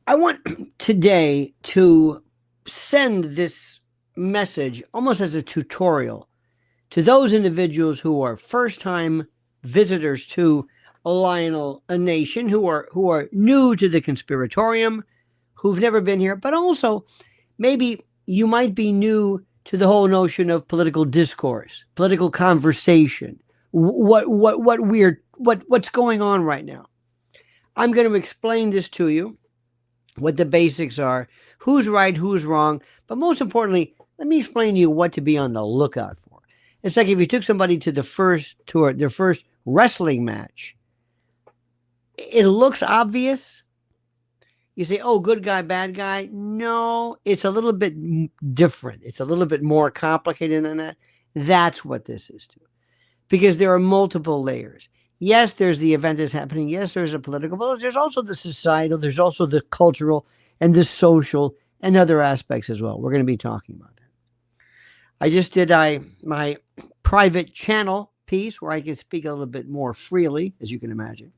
I want today to send this message almost as a tutorial to those individuals who are first-time visitors to Lionel, a nation, who are new to the conspiratorium, who've never been here, but also maybe you might be new to the whole notion of political discourse, political conversation, what's going on right now. I'm going to explain this to you, what the basics are, who's right, who's wrong, but most importantly, let me explain to you what to be on the lookout for. It's like if you took somebody to their first wrestling match. It looks obvious. You say, oh, good guy, bad guy. No, it's a little bit different. It's a little bit more complicated than that. That's what this is too. Because there are multiple layers. Yes, there's the event that's happening. Yes, there's a political, but there's also the societal, there's also the cultural and the social and other aspects as well. We're going to be talking about that. I just did my private channel piece where I can speak a little bit more freely, as you can imagine.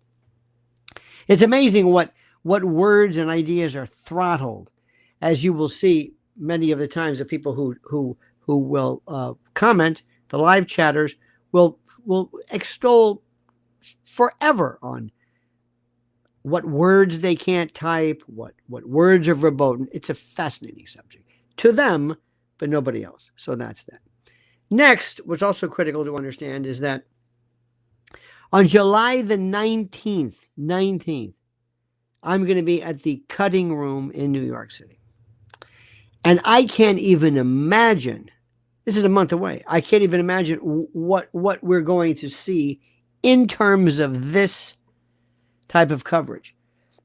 It's amazing what words and ideas are throttled, as you will see many of the times. The people who will comment, the live chatters, will extol forever on what words they can't type, what words are verboten. It's a fascinating subject to them, but nobody else. So that's that. Next, what's also critical to understand is that on July the 19th, I'm going to be at the Cutting Room in New York City. And I can't even imagine, this is a month away, I can't even imagine what we're going to see in terms of this type of coverage.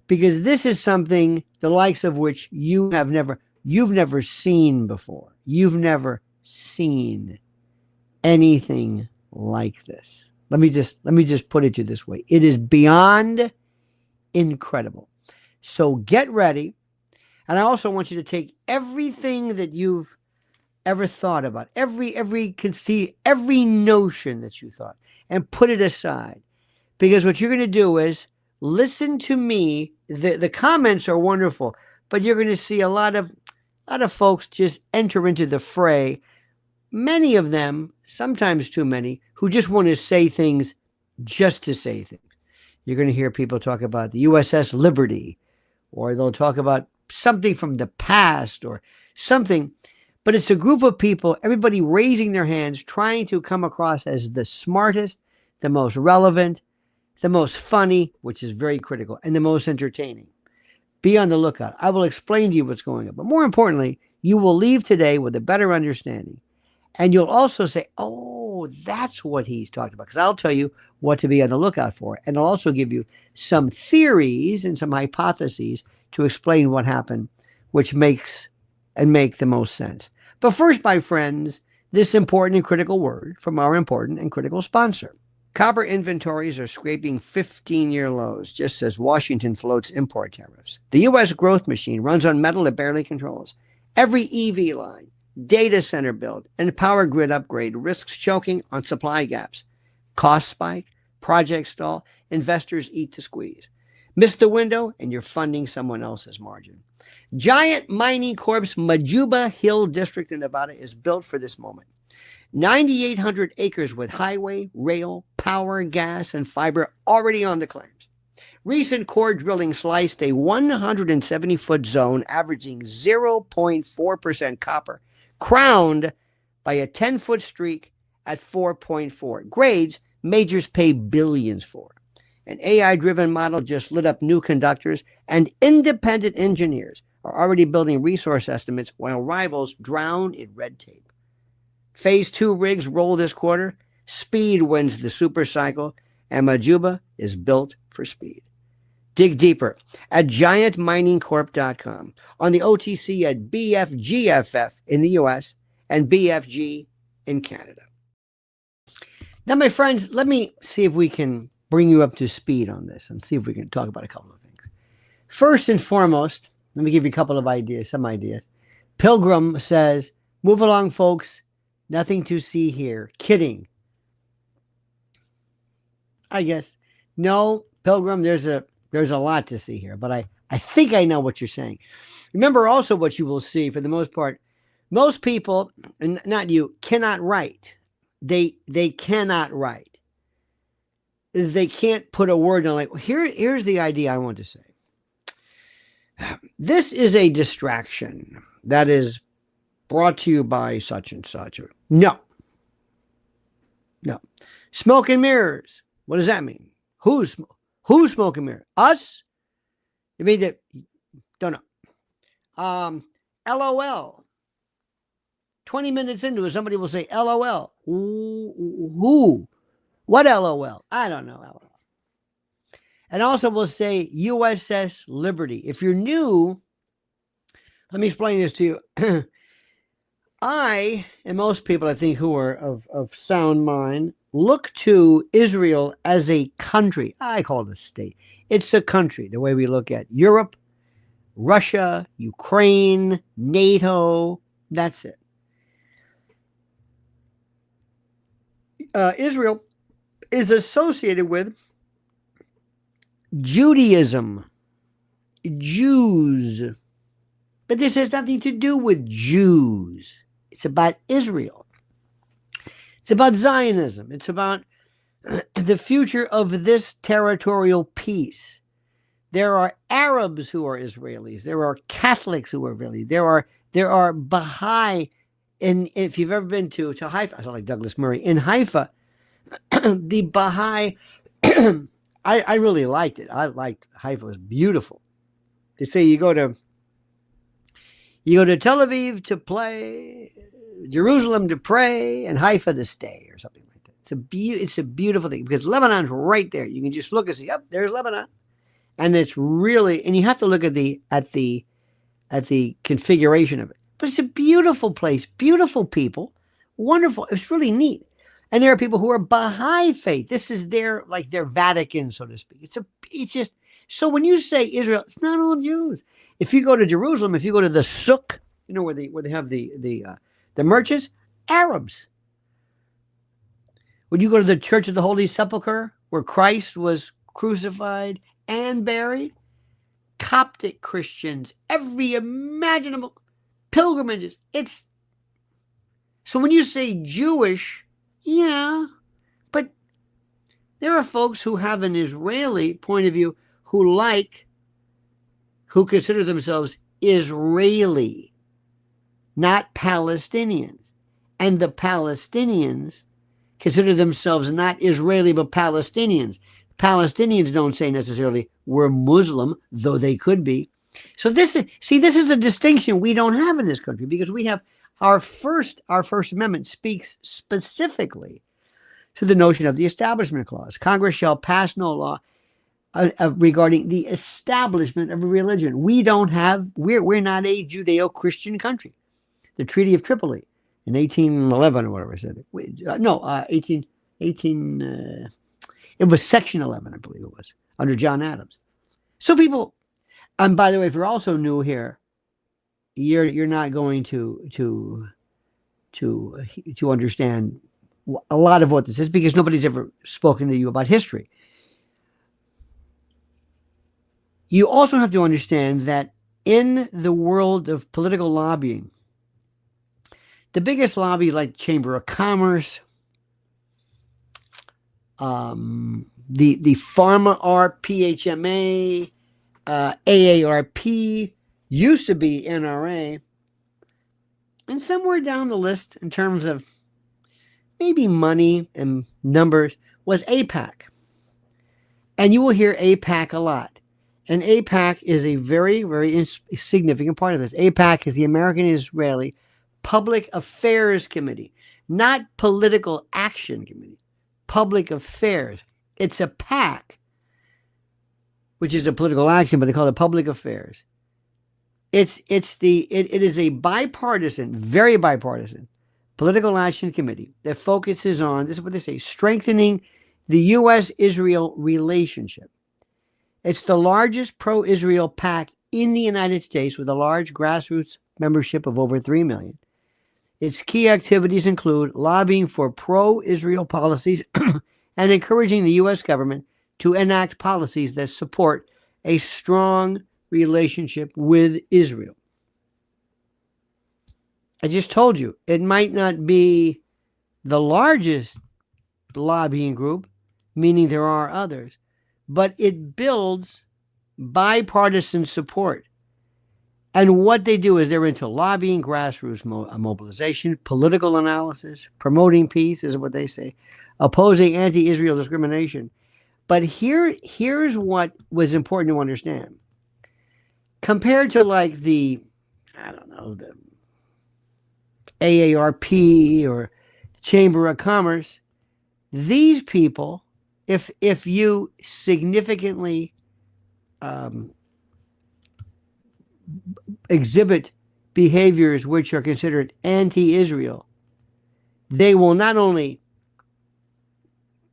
Because this is something the likes of which you've never seen before. You've never seen anything like this. Let me just put it to you this way. It is beyond incredible. So get ready. And I also want you to take everything that you've ever thought about, every notion that you thought, and put it aside. Because what you're going to do is listen to me. The comments are wonderful, but you're going to see a lot of folks just enter into the fray. Many of them, sometimes too many, who just want to say things just to say things. You're going to hear people talk about the USS Liberty, or they'll talk about something from the past or something. But it's a group of people, everybody raising their hands, trying to come across as the smartest, the most relevant, the most funny, which is very critical, and the most entertaining. Be on the lookout. I will explain to you what's going on. But more importantly, you will leave today with a better understanding. And you'll also say, oh, that's what he's talked about. Because I'll tell you what to be on the lookout for. And I'll also give you some theories and some hypotheses to explain what happened, which make the most sense. But first, my friends, this important and critical word from our important and critical sponsor. Copper inventories are scraping 15-year lows, just as Washington floats import tariffs. The U.S. growth machine runs on metal it barely controls. Every EV line, data center build, and power grid upgrade risks choking on supply gaps. Cost spike, project stall, investors eat the squeeze. Miss the window, and you're funding someone else's margin. Giant Mining Corp's Majuba Hill District in Nevada is built for this moment. 9,800 acres with highway, rail, power, gas, and fiber already on the claims. Recent core drilling sliced a 170-foot zone averaging 0.4% copper, crowned by a 10-foot streak at 4.4. Grades majors pay billions for. An AI-driven model just lit up new conductors, and independent engineers are already building resource estimates while rivals drown in red tape. Phase 2 rigs roll this quarter. Speed wins the super cycle, and Majuba is built for speed. Dig deeper at giantminingcorp.com, on the OTC at BFGFF in the US and BFG in Canada. Now, my friends, let me see if we can bring you up to speed on this and see if we can talk about a couple of things. First and foremost, let me give you a couple of ideas, some ideas. Pilgrim says, move along, folks. Nothing to see here. Kidding. I guess. No, Pilgrim, there's a There's a lot to see here, but I think I know what you're saying. Remember also what you will see for the most part. Most people, and not you, cannot write. They cannot write. They can't put a word on, like, here's the idea I want to say. This is a distraction that is brought to you by such and such. No. Smoke and mirrors. What does that mean? Who's smoke and mirror? Us? You mean that? Don't know. LOL. 20 minutes into it, somebody will say LOL. Who? What LOL? I don't know LOL. And also we'll say USS Liberty. If you're new, let me explain this to you. I, and most people I think who are of sound mind, look to Israel as a country. I call it a state. It's a country, the way we look at Europe, Russia, Ukraine, NATO. That's it. Israel is associated with Judaism, Jews. But this has nothing to do with Jews. It's about Israel. It's about Zionism. It's about the future of this territorial peace. There are Arabs who are Israelis. There are Catholics who are Israelis. There are Baha'i. And if you've ever been to Haifa, I sound like Douglas Murray. In Haifa, the Baha'i, I really liked it. I liked Haifa. It was beautiful. They say you go to Tel Aviv to play, Jerusalem to pray, and Haifa to stay, or something like that. It's a beautiful thing because Lebanon's right there. You can just look and see, yep, there's Lebanon, and it's really, and you have to look at the configuration of it. But it's a beautiful place, beautiful people, wonderful. It's really neat. And there are people who are Baha'i faith. This is their Vatican, so to speak. It's just, so when you say Israel, it's not all Jews. If you go to Jerusalem, if you go to the souk, where they have the merchants, Arabs. When you go to the Church of the Holy Sepulchre, where Christ was crucified and buried, Coptic Christians, every imaginable pilgrimages. So when you say Jewish, yeah, but there are folks who have an Israeli point of view who consider themselves Israeli, not Palestinians. And the Palestinians consider themselves not Israeli, but Palestinians. Palestinians don't say necessarily we're Muslim, though they could be. So this is a distinction we don't have in this country because we have our First Amendment speaks specifically to the notion of the Establishment Clause. Congress shall pass no law regarding the establishment of a religion. We're not a Judeo-Christian country. The Treaty of Tripoli in 1811 or whatever I said. It was Section 11, I believe it was, under John Adams. So people, and by the way, if you're also new here, you're not going to understand a lot of what this is because nobody's ever spoken to you about history. You also have to understand that in the world of political lobbying, the biggest lobby like Chamber of Commerce, the Pharma Art, PHMA, AARP, used to be NRA, and somewhere down the list in terms of maybe money and numbers was AIPAC. And you will hear AIPAC a lot. And AIPAC is a very, very significant part of this. AIPAC is the American Israeli Public Affairs Committee, not Political Action Committee. Public Affairs. It's a PAC, which is a political action, but they call it Public Affairs. It is a bipartisan, very bipartisan political action committee that focuses on, this is what they say, strengthening the U.S.-Israel relationship. It's the largest pro-Israel PAC in the United States with a large grassroots membership of over 3 million. Its key activities include lobbying for pro-Israel policies and encouraging the U.S. government to enact policies that support a strong relationship with Israel. I just told you, it might not be the largest lobbying group, meaning there are others, but it builds bipartisan support. And what they do is they're into lobbying, grassroots mobilization, political analysis, promoting peace is what they say, opposing anti-Israel discrimination. But here's what was important to understand. Compared to like the AARP or Chamber of Commerce, these people, if you significantly exhibit behaviors which are considered anti-Israel, they will not only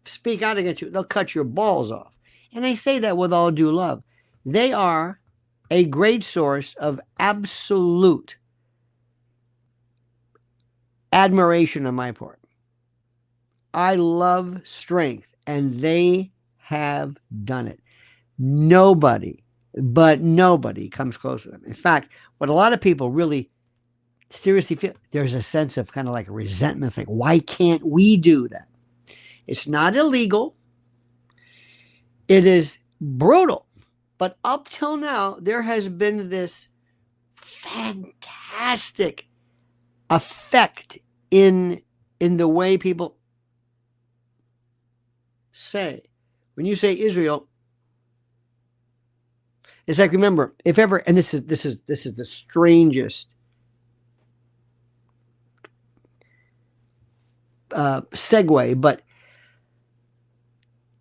speak out against you, they'll cut your balls off. And I say that with all due love. They are a great source of absolute admiration on my part. I love strength, and they have done it. Nobody comes close to them. In fact, what a lot of people really seriously feel, there's a sense of kind of like resentment. It's like, why can't we do that? It's not illegal. It is brutal. But up till now, there has been this fantastic effect in the way people say. When you say Israel, it's like, remember, if ever, and this is the strangest segue, but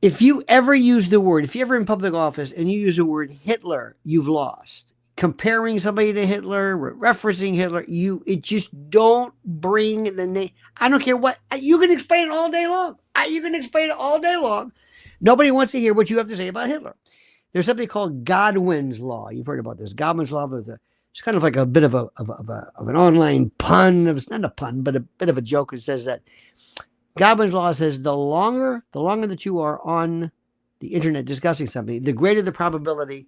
if you ever use the word, if you're ever in public office and you use the word Hitler, you've lost. Comparing somebody to Hitler, referencing Hitler, it just don't bring the name. I don't care what, you can explain it all day long. You can explain it all day long. Nobody wants to hear what you have to say about Hitler. There's something called Godwin's Law. You've heard about this. Godwin's Law was it's kind of like a bit of an online pun. It's not a pun, but a bit of a joke. It says that Godwin's Law says the longer that you are on the internet discussing something, the greater the probability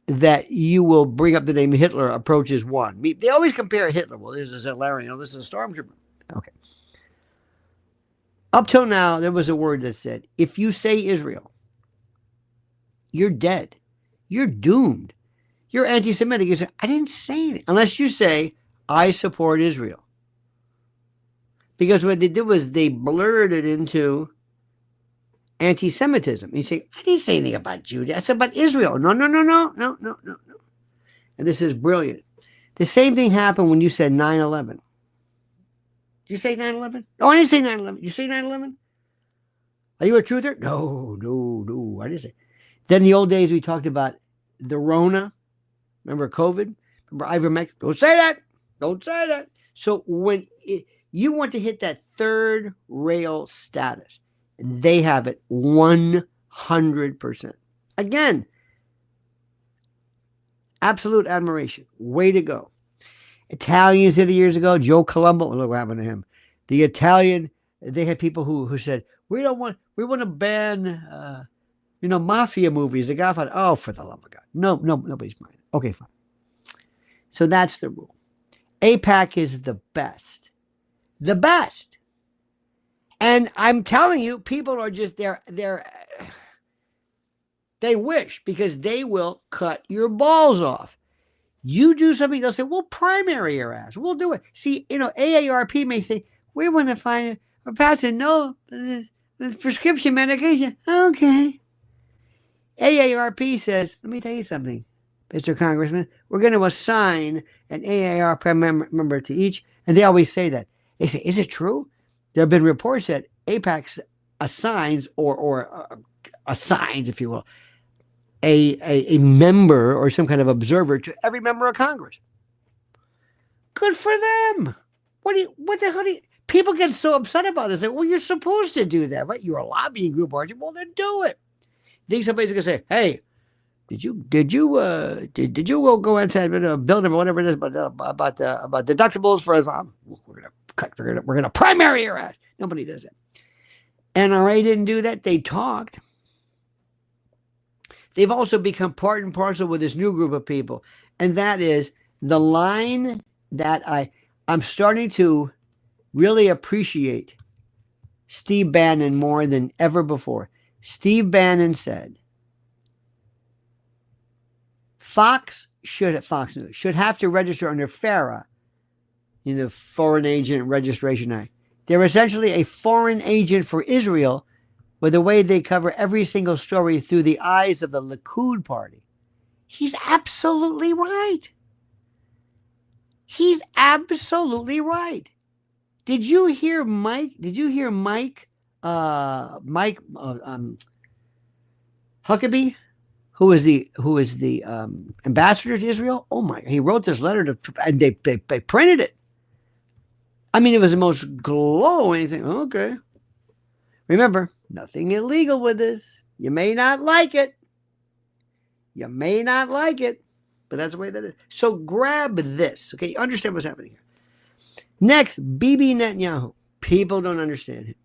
that you will bring up the name Hitler approaches one. They always compare Hitler. Well, this is a Larry, this is a stormtrooper. Okay. Up till now, there was a word that said, if you say Israel, you're dead. You're doomed. You're anti-Semitic. You say, I didn't say anything. Unless you say, I support Israel. Because what they did was they blurred it into anti-Semitism. You say, I didn't say anything about Judah. I said about Israel. No. And this is brilliant. The same thing happened when you said 9/11. Did you say 9/11? No, I didn't say 9/11. You say 9/11? Are you a truther? No. I didn't say. Then in the old days, we talked about the Rona. Remember COVID? Remember ivermectin? Don't say that. So when you want to hit that third rail status, and they have it 100%. Again, absolute admiration. Way to go. Italians did it years ago. Joe Colombo, look what happened to him. The Italian, they had people who said, we want to ban mafia movies. The Godfather. Oh, for the love of God. No, nobody's buying it. Okay, fine. So that's the rule. AIPAC is the best. The best. And I'm telling you, people are just they wish, because they will cut your balls off. You do something, they'll say, we'll primary your ass. We'll do it. See, AARP may say, we want to find it. We're passing the prescription medication. Okay. AARP says, let me tell you something, Mr. Congressman. We're going to assign an AARP member to each. And they always say that. They say, is it true? There have been reports that AIPAC assigns or assigns, if you will, a member or some kind of observer to every member of Congress. Good for them. What the hell do you, people get so upset about this? Like, well, you're supposed to do that, right? You're a lobbying group, aren't you? Well, then do it. Think somebody's gonna say, hey, did you go inside a building or whatever it is about deductibles for us? We're gonna primary your ass. Nobody does that. NRA didn't do that. They talked. they've also become part and parcel with this new group of people. And that is the line that I'm starting to really appreciate Steve Bannon more than ever before. Steve Bannon said, Fox News should have to register under FARA, the Foreign Agent Registration Act. They're essentially a foreign agent for Israel with the way they cover every single story through the eyes of the Likud party. He's absolutely right. He's absolutely right. Did you hear Mike? Huckabee, who is the ambassador to Israel? Oh my! He wrote this letter and they printed it. I mean, it was the most glowing thing. Okay. Remember, nothing illegal with this. You may not like it. You may not like it, but that's the way that is. So grab this. Okay, you understand what's happening here. Next, Bibi Netanyahu. People don't understand him.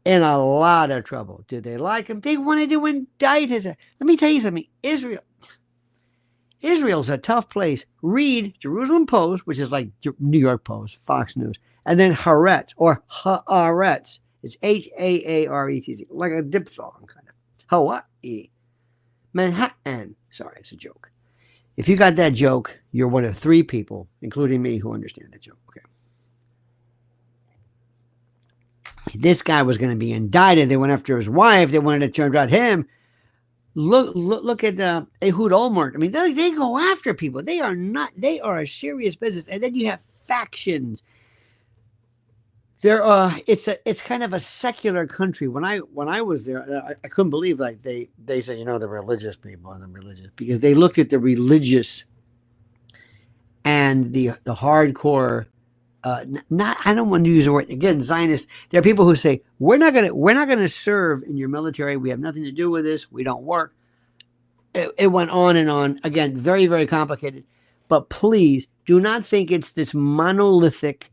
In a lot of trouble. Do they like him? They wanted to indict his. Let me tell you something. Israel's a tough place. Read Jerusalem Post, which is like New York Post, Fox News, and then Haaretz or Haaretz. It's Haaretz, like a diphthong kind of. Hawaii. Manhattan. Sorry, it's a joke. If you got that joke, you're one of 3 people, including me, who understand that joke. Okay. This guy was going to be indicted. They went after his wife. They wanted to turn out him. Look at Ehud Olmert. I mean, they go after people. They are a serious business. And then you have factions. It's kind of a secular country. When I was there, I couldn't believe, like, they say, the religious people are the religious, because they looked at the religious and the hardcore. I don't want to use the word again, Zionist. There are people who say we're not gonna serve in your military. We have nothing to do with this. We don't work. It went on and on. Again, very, very complicated. But please do not think it's this monolithic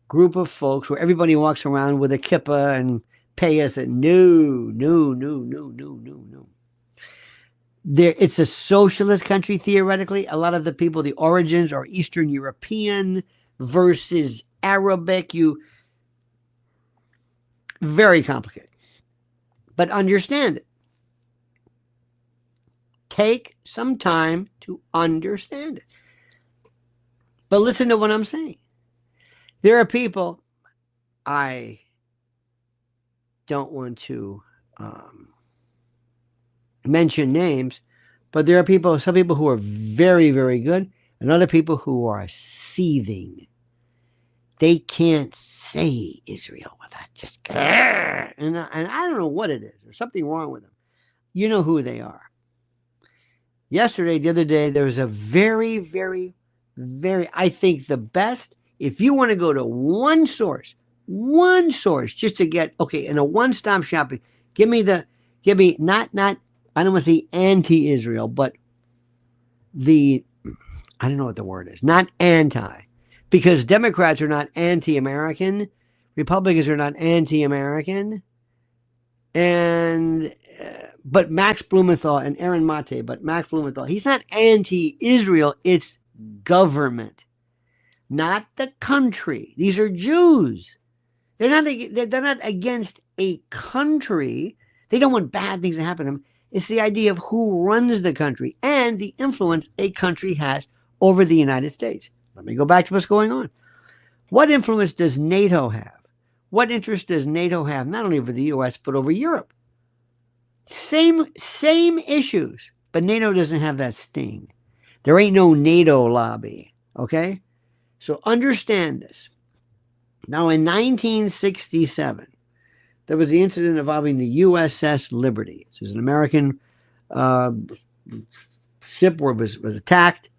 group of folks where everybody walks around with a kippah and payas. And no. It's a socialist country, theoretically. A lot of the people, the origins are Eastern European versus Arabic. Very complicated. But understand it. Take some time to understand it. But listen to what I'm saying. There are people, I don't want to mention names, but there are some people who are very, very good, and other people who are seething. They can't say Israel without just, and I don't know what it is. There's something wrong with them. You know who they are. The other day, there was a very, very, very, I think the best, if you want to go to one source, just to get, in a one-stop shopping, give me not, I don't want to say anti-Israel, but I don't know what the word is, not anti, because Democrats are not anti-American, Republicans are not anti-American, but Max Blumenthal and Aaron Mate, but Max Blumenthal, he's not anti-Israel, it's government, not the country. These are Jews. They're not against a country. They don't want bad things to happen to them. It's the idea of who runs the country and the influence a country has over the United States. Let me go back to what's going on. What influence does NATO have? What interest does NATO have, not only over the U.S., but over Europe? Same issues, but NATO doesn't have that sting. There ain't no NATO lobby, okay? So understand this. Now, in 1967, there was the incident involving the USS Liberty. This was an American ship where it was attacked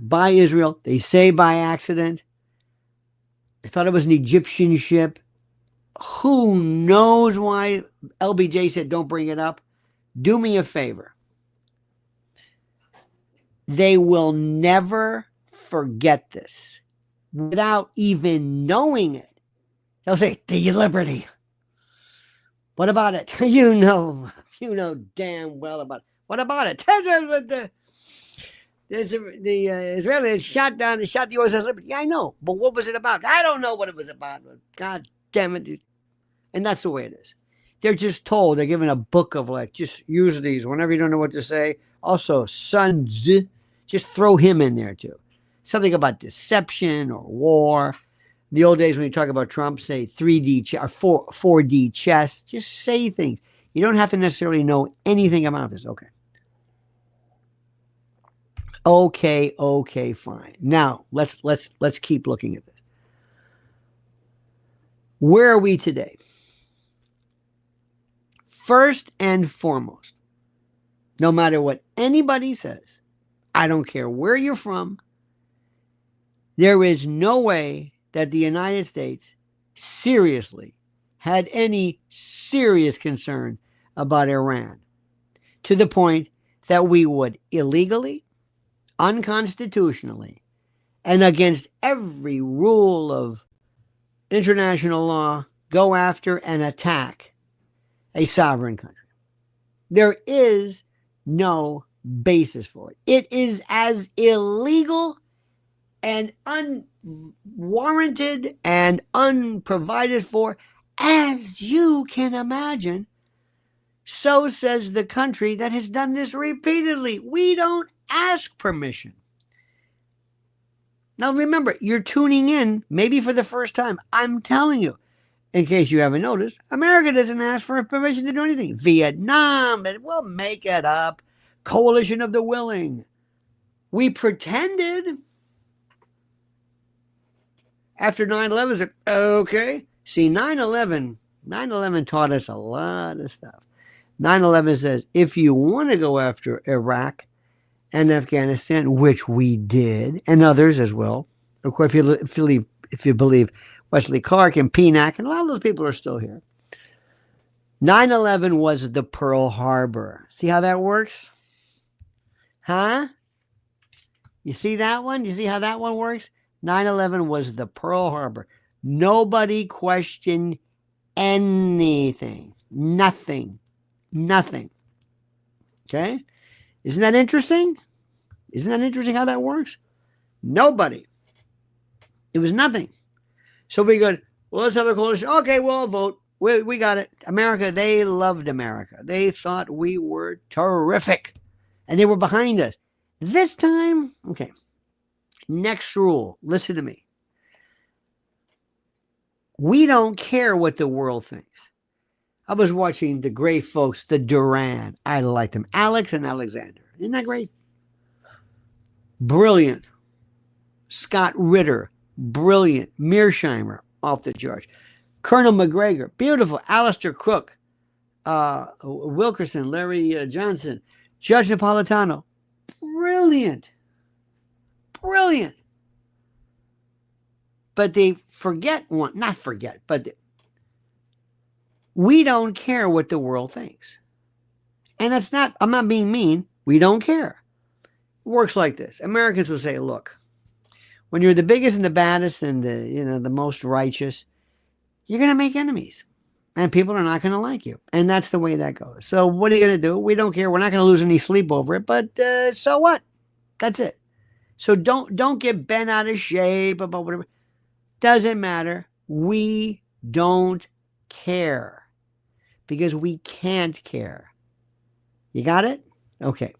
by Israel. They say by accident. They thought it was an Egyptian ship. Who knows why LBJ said don't bring it up? Do me a favor. They will never forget this without even knowing it. They'll say, the Liberty. What about it? You know damn well about it. What about it? The Israelis shot the USS Liberty. Yeah, I know. But what was it about? I don't know what it was about. God damn it. Dude. And that's the way it is. They're just told. They're given a book of like, just use these whenever you don't know what to say. Also, sons, just throw him in there too. Something about deception or war. In the old days when you talk about Trump, say 3D or 4D chess. Just say things. You don't have to necessarily know anything about this. Okay, fine. Now let's keep looking at this. Where are we today? First and foremost, no matter what anybody says, I don't care where you're from, there is no way that the United States seriously had any serious concern about Iran to the point that we would illegally, unconstitutionally, and against every rule of international law go after and attack a sovereign country. There is no basis for it. It is as illegal and unwarranted and unprovided for as you can imagine. So says the country that has done this repeatedly. We don't ask permission. Now remember, you're tuning in maybe for the first time. I'm telling you, in case you haven't noticed, America doesn't ask for permission to do anything. Vietnam, we'll make it up. Coalition of the willing. We pretended. After 9/11, it's like, okay. See, 9/11 taught us a lot of stuff. 9/11 says, if you want to go after Iraq and Afghanistan, which we did, and others as well. Of course, if you believe Wesley Clark and PNAC, and a lot of those people are still here. 9/11 was the Pearl Harbor. See how that works? Huh? You see that one? You see how that one works? 9/11 was the Pearl Harbor. Nobody questioned anything. Nothing. Okay? Isn't that interesting? Isn't that interesting how that works? Nobody. It was nothing. So we go, well, let's have a coalition. Okay, we'll all vote. We got it. America, they loved America. They thought we were terrific. And they were behind us. This time, okay. Next rule. Listen to me. We don't care what the world thinks. I was watching the great folks, the Duran. I like them. Alex and Alexander. Isn't that great? Brilliant. Scott Ritter. Brilliant. Mearsheimer. Off the charts. Colonel McGregor. Beautiful. Alistair Crook. Wilkerson. Larry Johnson. Judge Napolitano. Brilliant. But they forget one. Not forget, but we don't care what the world thinks. And that's not, I'm not being mean. We don't care. It works like this. Americans will say, look, when you're the biggest and the baddest and the most righteous, you're going to make enemies. And people are not going to like you. And that's the way that goes. So what are you going to do? We don't care. We're not going to lose any sleep over it. But so what? That's it. So don't get bent out of shape about whatever. Doesn't matter. We don't care. Because we can't care. You got it? Okay.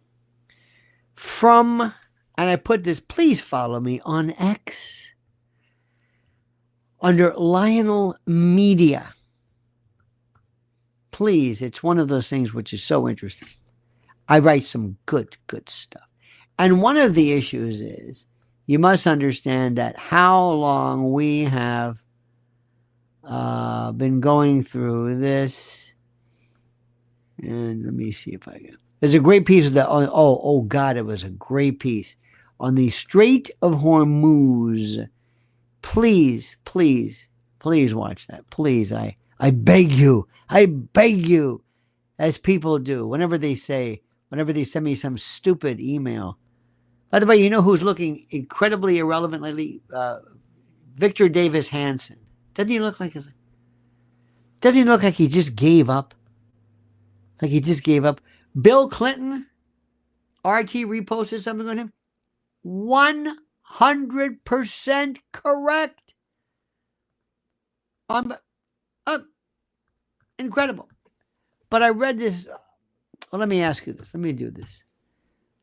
And I put this, please follow me on X. Under Lionel Media. Please, it's one of those things which is so interesting. I write some good stuff. And one of the issues is, you must understand that how long we have been going through this. And let me see if I can. There's a great piece of that. Oh God, it was a great piece on the Strait of Hormuz. Please watch that. Please, I beg you, as people do whenever they send me some stupid email. By the way, you know who's looking incredibly irrelevant lately? Victor Davis Hanson. Doesn't he look like he just gave up? Bill Clinton, RT reposted something on him. 100% correct. Incredible. But I read this. Well, let me ask you this. Let me do this.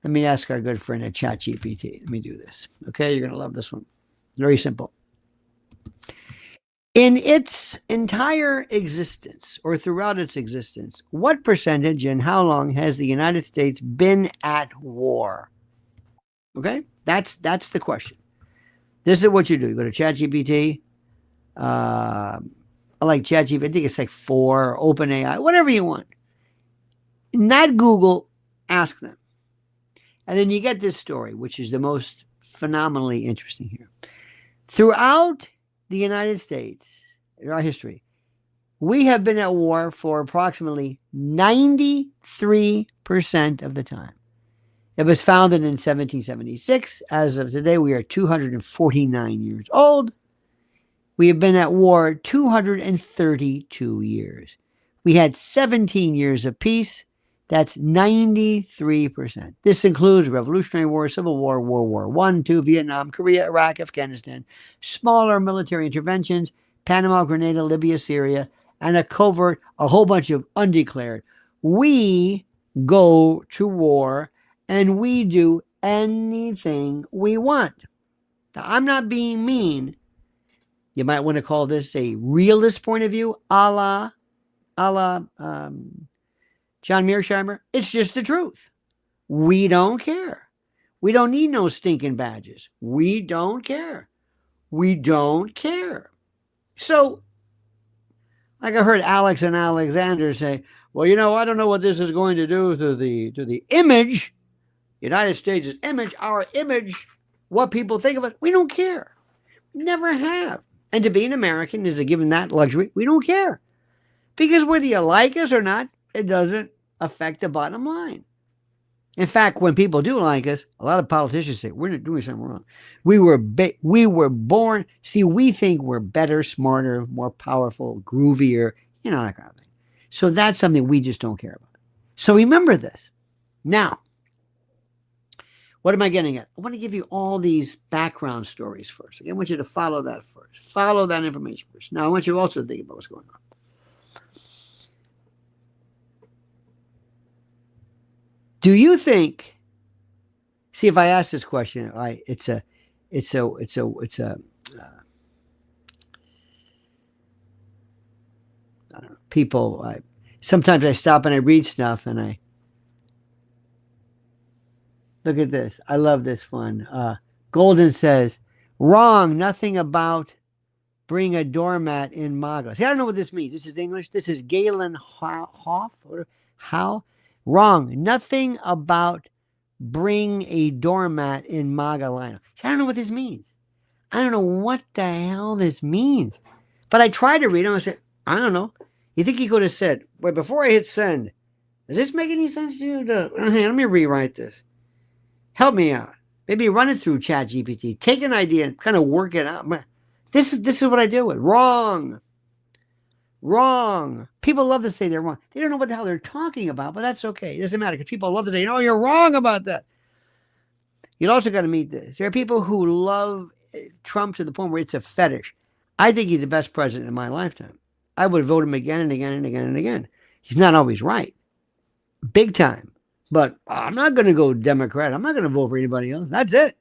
Let me ask our good friend at ChatGPT. Let me do this. Okay, you're going to love this one. Very simple. In its entire existence, or throughout its existence, what percentage and how long has the United States been at war? Okay, that's the question. This is what you do. You go to ChatGPT. I like ChatGPT. I think it's like 4, OpenAI, whatever you want. Not Google, ask them. And then you get this story, which is the most phenomenally interesting here. Throughout the United States, in our history, we have been at war for approximately 93% of the time. It was founded in 1776. As of today, we are 249 years old. We have been at war 232 years. We had 17 years of peace. That's 93%. This includes Revolutionary War, Civil War, World War I, II, Vietnam, Korea, Iraq, Afghanistan, smaller military interventions, Panama, Grenada, Libya, Syria, and a covert, a whole bunch of undeclared. We go to war and we do anything we want. Now, I'm not being mean. You might want to call this a realist point of view, a la John Mearsheimer. It's just the truth. We don't care. We don't need no stinking badges. We don't care. We don't care. So, like I heard Alex and Alexander say, well, I don't know what this is going to do to the image, United States' image, our image, what people think of it. We don't care. We never have. And to be an American is a given that luxury. We don't care. Because whether you like us or not, it doesn't affect the bottom line. In fact, when people do like us, a lot of politicians say, we're not doing something wrong. We were born, we think we're better, smarter, more powerful, groovier, that kind of thing. So that's something we just don't care about. So remember this. Now, what am I getting at? I want to give you all these background stories first. I want you to follow that first. Follow that information first. Now, I want you also to think about what's going on. Do you think? See, if I ask this question, I don't know. People, sometimes I stop and I read stuff and I look at this. I love this one. Golden says, wrong. Nothing about bring a doormat in MAGA. See, I don't know what this means. This is English. This is Galen Hoff. How? Wrong. Nothing about bring a doormat in MAGA Lionel. See, I don't know what this means. I don't know what the hell this means. But I tried to read it and I said, I don't know. You think he could have said, wait, before I hit send, does this make any sense to you? Hey, let me rewrite this. Help me out. Maybe run it through ChatGPT. Take an idea and kind of work it out. This is what I deal with. Wrong. Wrong. People love to say they're wrong. They don't know what the hell they're talking about, but that's okay. It doesn't matter because people love to say, you're wrong about that. You also got to meet this. There are people who love Trump to the point where it's a fetish. I think he's the best president in my lifetime. I would vote him again and again and again and again. He's not always right. Big time. But I'm not going to go Democrat. I'm not going to vote for anybody else. That's it.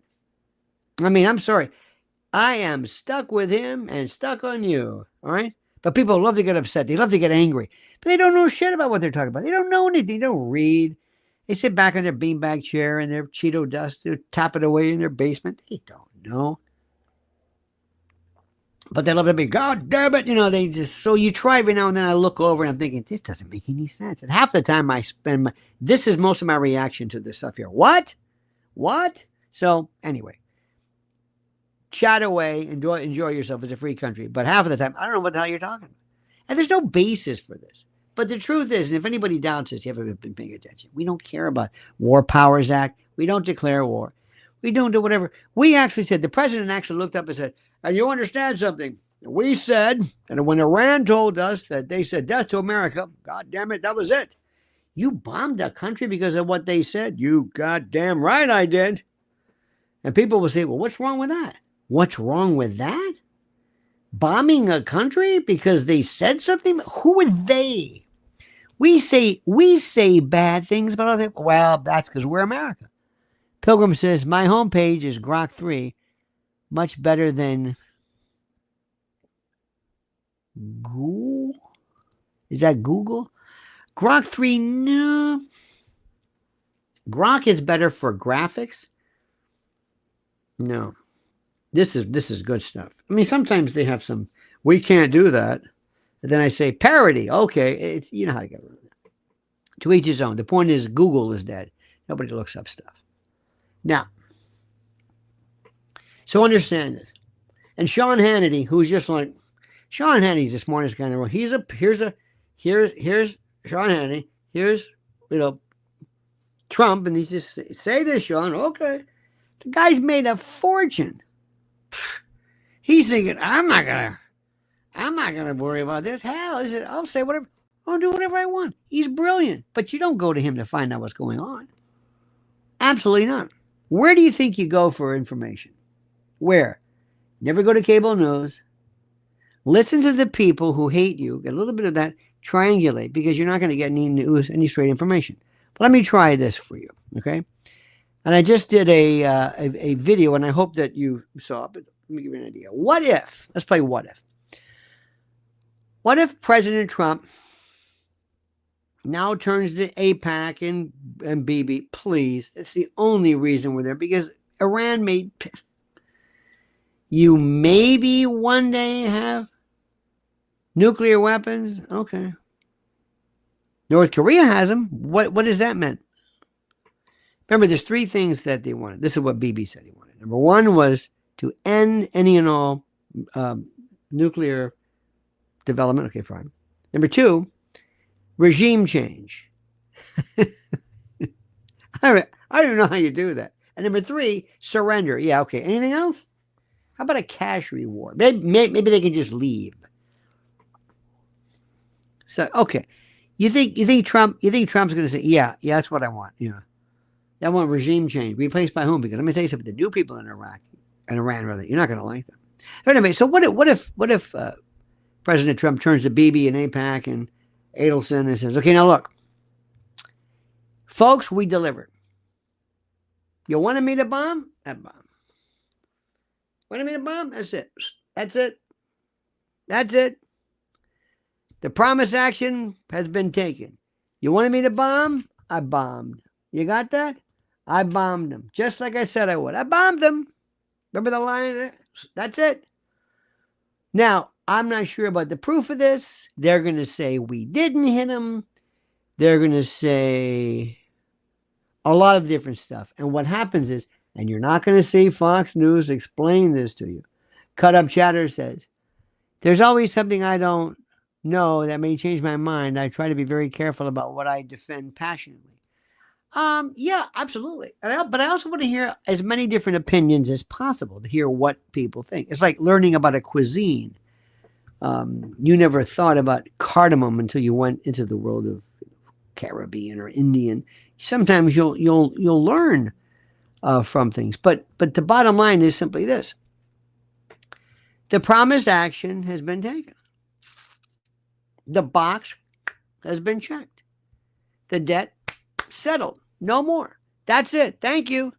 I mean, I'm sorry. I am stuck with him and stuck on you. All right? But people love to get upset. They love to get angry. But they don't know shit about what they're talking about. They don't know anything. They don't read. They sit back in their beanbag chair and their Cheeto dust. They tap it away in their basement. They don't know. But they love to be, God damn it. They just, so you try every now and then. I look over and I'm thinking, this doesn't make any sense. And half the time I spend this is most of my reaction to this stuff here. What? So anyway. Chat away, enjoy yourself. It's a free country. But half of the time, I don't know what the hell you're talking about. And there's no basis for this. But the truth is, and if anybody doubts this, you haven't been paying attention. We don't care about War Powers Act. We don't declare war. We don't do whatever. We actually said, the president actually looked up and said, and you understand something. We said, and when Iran told us that they said death to America, God damn it, that was it. You bombed a country because of what they said? You goddamn right I did. And people will say, well, what's wrong with that? What's wrong with that? Bombing a country because they said something? Who are they? We say bad things about other people. Well, that's because we're America. Pilgrim says, my homepage is Grok 3, much better than Google. Is that Google? Grok 3, no. Grok is better for graphics. No. This is good stuff. I mean, sometimes they have some, we can't do that. And then I say parody. Okay, it's, you know how to get around that. To each his own. The point is Google is dead. Nobody looks up stuff. Now, so understand this. And Sean Hannity, who's just like, Sean Hannity's the smartest guy in the world. Here's Sean Hannity. Here's, Trump. And he's just, say this, Sean. Okay. The guy's made a fortune. He's thinking, I'm not gonna worry about this. Hell, I'll say whatever. I'll do whatever I want. He's brilliant. But you don't go to him to find out what's going on. Absolutely not. Where do you think you go for information? Where? Never go to cable news. Listen to the people who hate you. Get a little bit of that. Triangulate, because you're not going to get any news, any straight information. But let me try this for you, okay? And I just did a video, and I hope that you saw it, but let me give you an idea. What if? Let's play what if. What if President Trump now turns to AIPAC and BB? Please, that's the only reason we're there, because Iran made... You maybe one day have nuclear weapons? Okay. North Korea has them. What does that mean? Remember, there's three things that they wanted. This is what BB said he wanted. Number one was to end any and all nuclear development. Okay, fine. Number two, regime change. I don't even know how you do that. And number three, surrender. Yeah, okay. Anything else? How about a cash reward? Maybe they can just leave. So, okay. You think Trump's going to say, yeah, that's what I want. Yeah. I want regime change. Replaced by whom? Because let me tell you something. The new people in Iran, you're not going to like them. Anyway, so what if President Trump turns to BB and AIPAC and Adelson and says, okay, now look, folks, we delivered. You wanted me to bomb? That bomb. Wanted me to bomb? That's it. That's it. That's it. The promised action has been taken. You wanted me to bomb? I bombed. You got that? I bombed them. Just like I said I would. I bombed them. Remember the line? That's it. Now, I'm not sure about the proof of this. They're going to say we didn't hit them. They're going to say a lot of different stuff. And what happens is, and you're not going to see Fox News explain this to you. Cut Up Chatter says, there's always something I don't know that may change my mind. I try to be very careful about what I defend passionately. Yeah, absolutely. But I also want to hear as many different opinions as possible to hear what people think. It's like learning about a cuisine. You never thought about cardamom until you went into the world of Caribbean or Indian. Sometimes you'll learn from things. But the bottom line is simply this. The promised action has been taken. The box has been checked. The debt settled. No more. That's it. Thank you.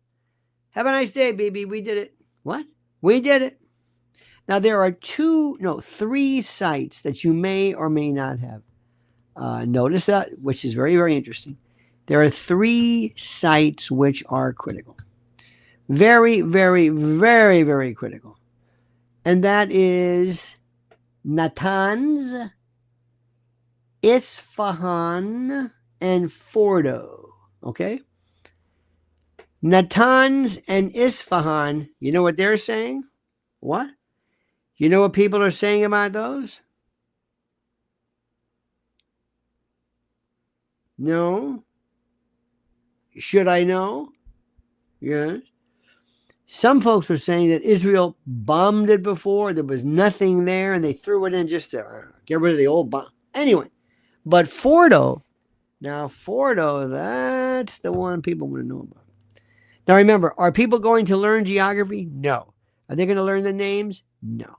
Have a nice day, baby. We did it. What? We did it. Now, there are three sites that you may or may not have noticed, which is very, very interesting. There are three sites which are critical. Very, very, very, very critical. And that is Natanz, Isfahan, and Fordo. Okay? Natanz and Isfahan, you know what they're saying? What? You know what people are saying about those? No? Should I know? Yes. Some folks are saying that Israel bombed it before. There was nothing there, and they threw it in just to get rid of the old bomb. Anyway, but Fordo, Now, Fordo, that's the one people want to know about. Now, remember, are people going to learn geography? No. Are they going to learn the names? No.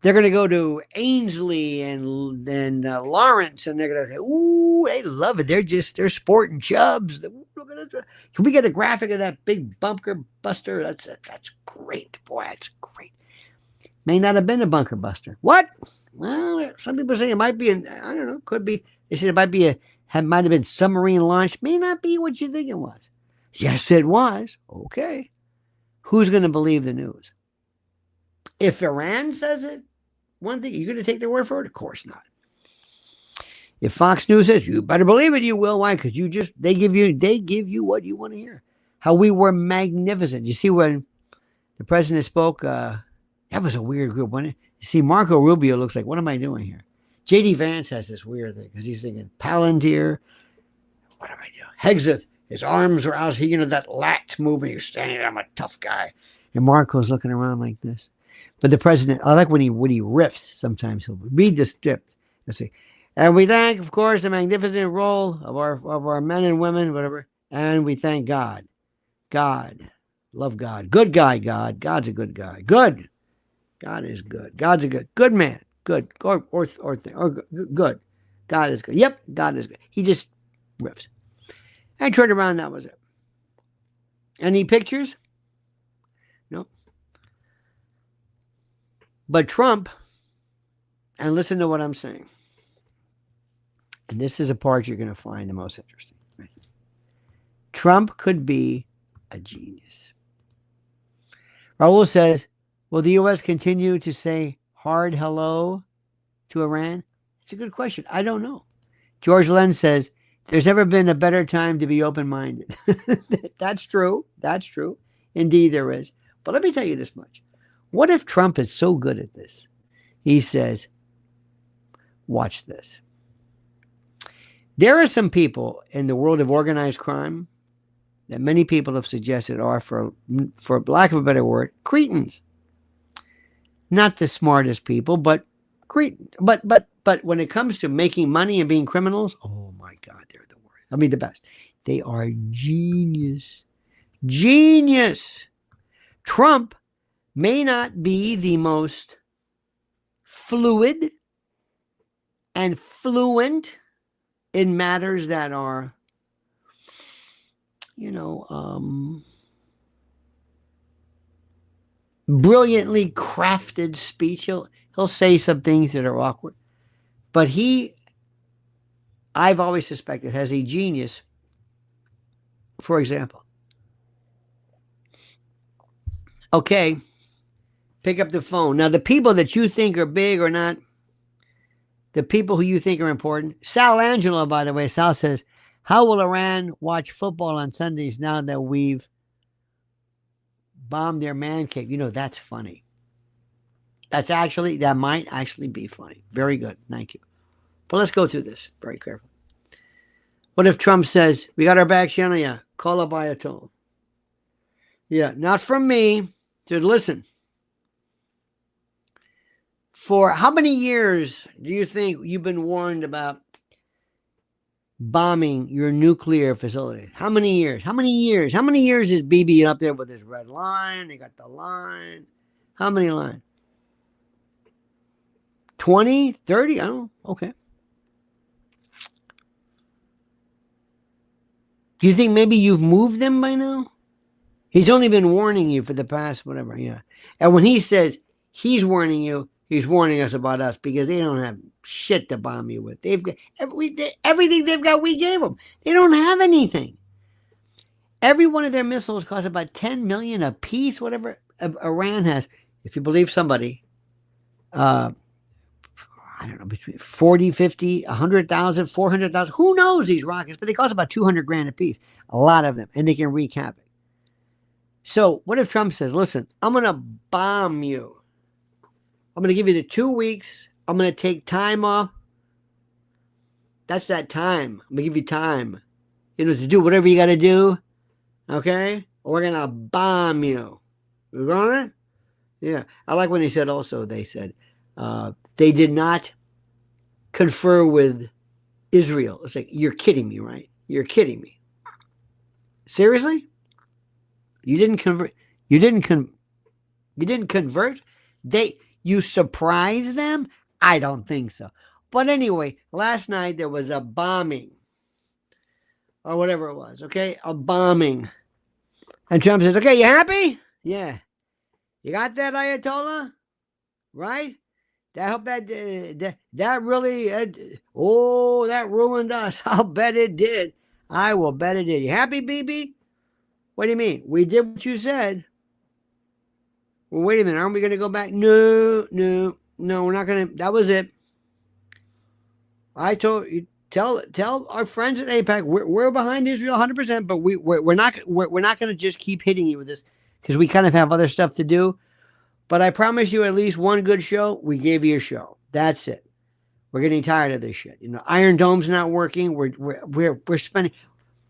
They're going to go to Ainsley and Lawrence, and they're going to say, ooh, they love it. They're sporting chubs. Look at this. Can we get a graphic of that big bunker buster? That's great. Boy, that's great. May not have been a bunker buster. What? Well, some people say it might be, I don't know, could be. They said it might have been submarine launched. May not be what you think it was. Yes, it was. Okay. Who's going to believe the news? If Iran says it, one thing, you're going to take their word for it? Of course not. If Fox News says, you better believe it, you will. Why? Because they give you what you want to hear. How we were magnificent. You see when the president spoke, that was a weird group, wasn't it? You see, Marco Rubio looks like, what am I doing here? J.D. Vance has this weird thing because he's thinking Palantir. What am I doing? Hegseth, his arms were out. That lat movement. He's standing there. I'm a tough guy. And Marco's looking around like this. But the president, I like when he riffs. Sometimes he'll read the script. Let's see. And we thank, of course, the magnificent role of our men and women, whatever. And we thank God. God. Love God. Good guy, God. God's a good guy. Good. God is good. God's a good man. Good. Or good. God is good. Yep, God is good. He just riffs. I turned around, that was it. Any pictures? No. But Trump, and listen to what I'm saying. And this is a part you're going to find the most interesting. Right? Trump could be a genius. Raul says, will the U.S. continue to say hard hello to Iran? It's a good question. I don't know. George Len says, there's never been a better time to be open-minded. That's true. That's true. Indeed, there is. But let me tell you this much. What if Trump is so good at this? He says, watch this. There are some people in the world of organized crime that many people have suggested are, for lack of a better word, cretins. Not the smartest people, but cretins. But when it comes to making money and being criminals, oh my God, they're the worst. I mean, the best. They are genius. Genius. Trump may not be the most fluid and fluent in matters that are, brilliantly crafted speech. He'll say some things that are awkward, but I've always suspected, has a genius. For example, okay, pick up the phone. Now, the people that you think are big or not, the people who you think are important. Sal Angelo, by the way, Sal says, how will Iran watch football on Sundays now that we've bombed their man cave? That's funny. That might actually be funny. Very good. Thank you. But let's go through this very carefully. What if Trump says, we got our back channel? Yeah. Call up Ayatollah. Yeah. Not from me. Dude, listen. For how many years do you think you've been warned about bombing your nuclear facility? How many years? How many years? How many years is BB up there with his red line? They got the line. How many lines? 20, 30? I don't know. Okay. Do you think maybe you've moved them by now? He's only been warning you for the past whatever, yeah. And when he says he's warning you, he's warning us about us because they don't have shit to bomb you with. They've got everything they've got, we gave them. They don't have anything. Every one of their missiles costs about $10 million a piece, whatever Iran has. If you believe somebody, I don't know, between 40, 50, 100,000, 400,000. Who knows these rockets? But they cost about 200 grand a piece. A lot of them. And they can wreak havoc. So what if Trump says, listen, I'm going to bomb you. I'm going to give you the 2 weeks. I'm going to take time off. That's that time. I'm going to give you time, to do whatever you got to do. Okay? Or we're going to bomb you. You got it? Yeah. I like when they said, they did not confer with Israel. It's like, you're kidding me, right? You're kidding me. Seriously? You didn't convert? You didn't convert? You surprised them? I don't think so. But anyway, last night there was a bombing. Or whatever it was, okay? A bombing. And Trump says, okay, you happy? Yeah. You got that, Ayatollah? Right? That hope that really, that ruined us. I'll bet it did. I will bet it did. You happy, BB? What do you mean? We did what you said. Well, wait a minute. Aren't we going to go back? No, we're not going to. That was it. I told you. Tell our friends at AIPAC we're behind Israel 100%, but we're not going to just keep hitting you with this because we kind of have other stuff to do. But I promise you at least one good show. We gave you a show. That's it. We're getting tired of this shit. Iron Dome's not working. We're spending.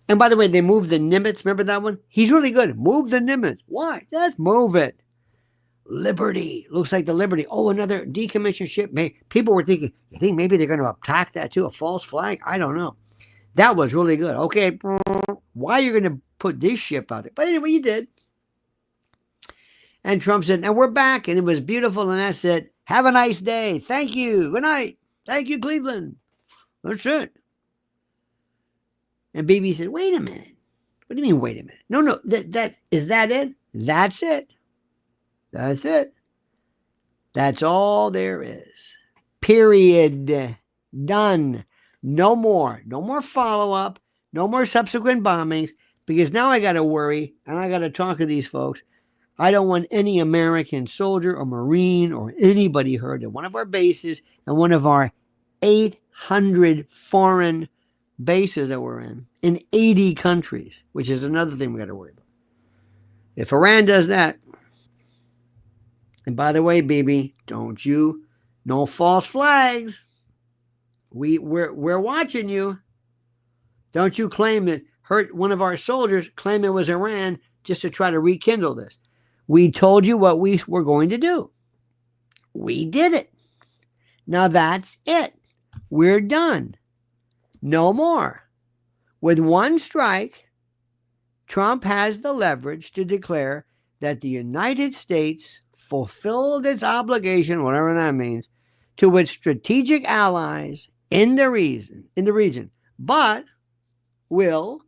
And by the way, they moved the Nimitz. Remember that one? He's really good. Move the Nimitz. Why? Just move it. Liberty. Looks like the Liberty. Oh, another decommissioned ship. People were thinking, you think maybe they're going to attack that too? A false flag? I don't know. That was really good. Okay. Why are you going to put this ship out there? But anyway, you did. And Trump said, and we're back. And it was beautiful. And that's it. Have a nice day. Thank you. Good night. Thank you, Cleveland. That's it. And BB said, wait a minute. What do you mean, wait a minute? No. Is that it? That's it. That's it. That's all there is. Period. Done. No more. No more follow-up. No more subsequent bombings. Because now I got to worry and I got to talk to these folks. I don't want any American soldier or Marine or anybody hurt at one of our bases and one of our 800 foreign bases that we're in 80 countries, which is another thing we got to worry about. If Iran does that, and by the way, baby, no false flags. We're watching you. Don't you claim that hurt one of our soldiers, claim it was Iran just to try to rekindle this. We told you what we were going to do. We did it. Now that's it. We're done. No more. With one strike, Trump has the leverage to declare that the United States fulfilled its obligation, whatever that means, to its strategic allies in the region, but will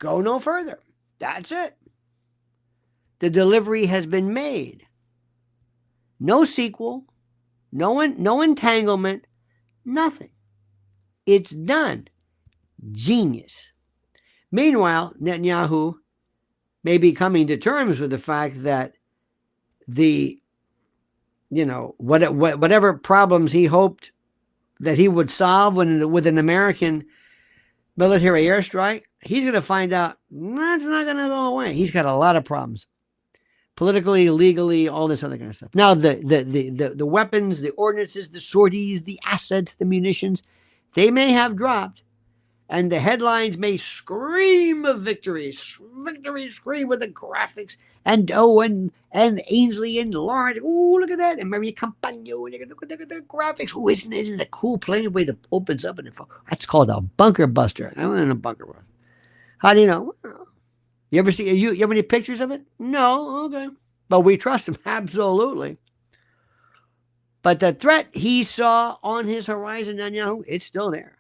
go no further. That's it. The delivery has been made. No sequel, no entanglement, nothing. It's done. Genius. Meanwhile, Netanyahu may be coming to terms with the fact that whatever problems he hoped that he would solve with an American military airstrike, he's going to find out that's not going to go away. He's got a lot of problems. Politically, legally, all this other kind of stuff. Now, the weapons, the ordnances, the sorties, the assets, the munitions, they may have dropped. And the headlines may scream of victory scream with the graphics. And Ainsley and Lawrence, oh, look at that. And Maria Campagno, and look at the graphics. Oh, isn't it a cool plane the way that opens up? And that's called a bunker buster. I went in a bunker buster. How do you know? You ever see, you have any pictures of it? No, okay. But we trust him, absolutely. But the threat he saw on his horizon, Netanyahu, it's still there.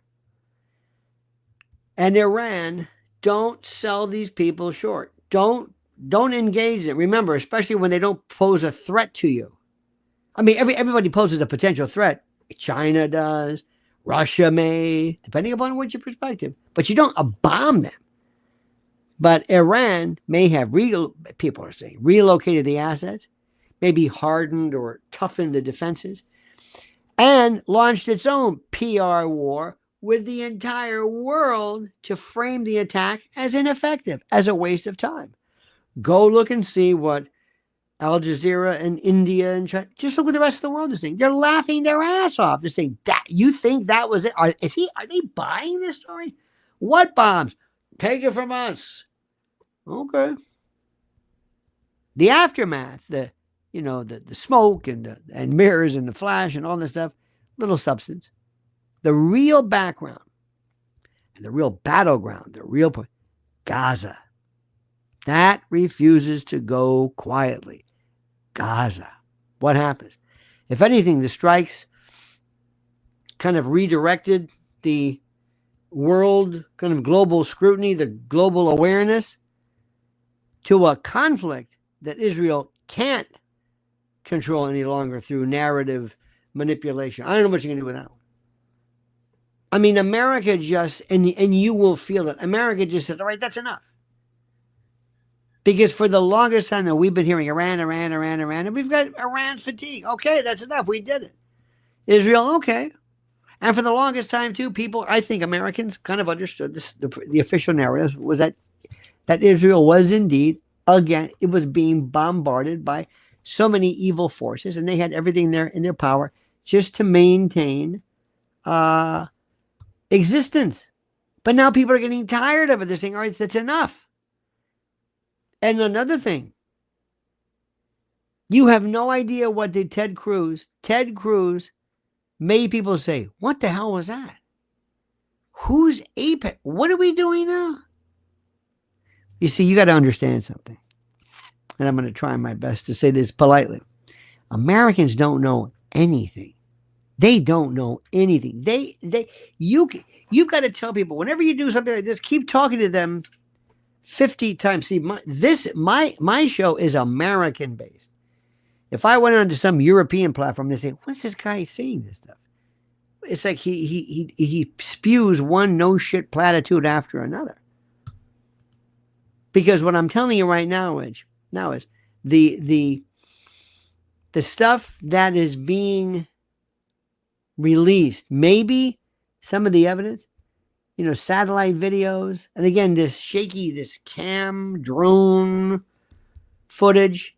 And Iran, don't sell these people short. Don't engage them. Remember, especially when they don't pose a threat to you. I mean, everybody poses a potential threat. China does. Russia may, depending upon which your perspective. But you don't bomb them. But Iran may have, people are saying, relocated the assets, maybe hardened or toughened the defenses, and launched its own PR war with the entire world to frame the attack as ineffective, as a waste of time. Go look and see what Al Jazeera and India and China, just look what the rest of the world is saying. They're laughing their ass off. They're saying, that you think that was it? Are they buying this story? What bombs? Take it from us. Okay. The aftermath, the smoke and mirrors and the flash and all this stuff, little substance. the real background and the real battleground, the real point, Gaza. That refuses to go quietly. Gaza. What happens? If anything, the strikes kind of redirected the world kind of global scrutiny, the global awareness to a conflict that Israel can't control any longer through narrative manipulation. I don't know what you can do with that one. I mean, America just, and you will feel it, America just said, all right, that's enough. Because for the longest time that we've been hearing Iran, and we've got Iran fatigue. Okay, that's enough. We did it. Israel, okay. And for the longest time, too, people, I think Americans kind of understood this, the official narrative was that Israel was indeed, again, it was being bombarded by so many evil forces, and they had everything there in their power just to maintain existence. But now people are getting tired of it. They're saying, all right, that's enough. And another thing, you have no idea what did Ted Cruz made people say, what the hell was that? Who's AIPAC? What are we doing now? You see, you got to understand something. And I'm going to try my best to say this politely. Americans don't know anything. They don't know anything. You've got to tell people, whenever you do something like this, keep talking to them 50 times. See, my show is American based. If I went onto some European platform, they say, what's this guy saying this stuff? It's like he spews one no shit platitude after another. Because what I'm telling you right now is the stuff that is being released, maybe some of the evidence, satellite videos, and again, this cam drone footage,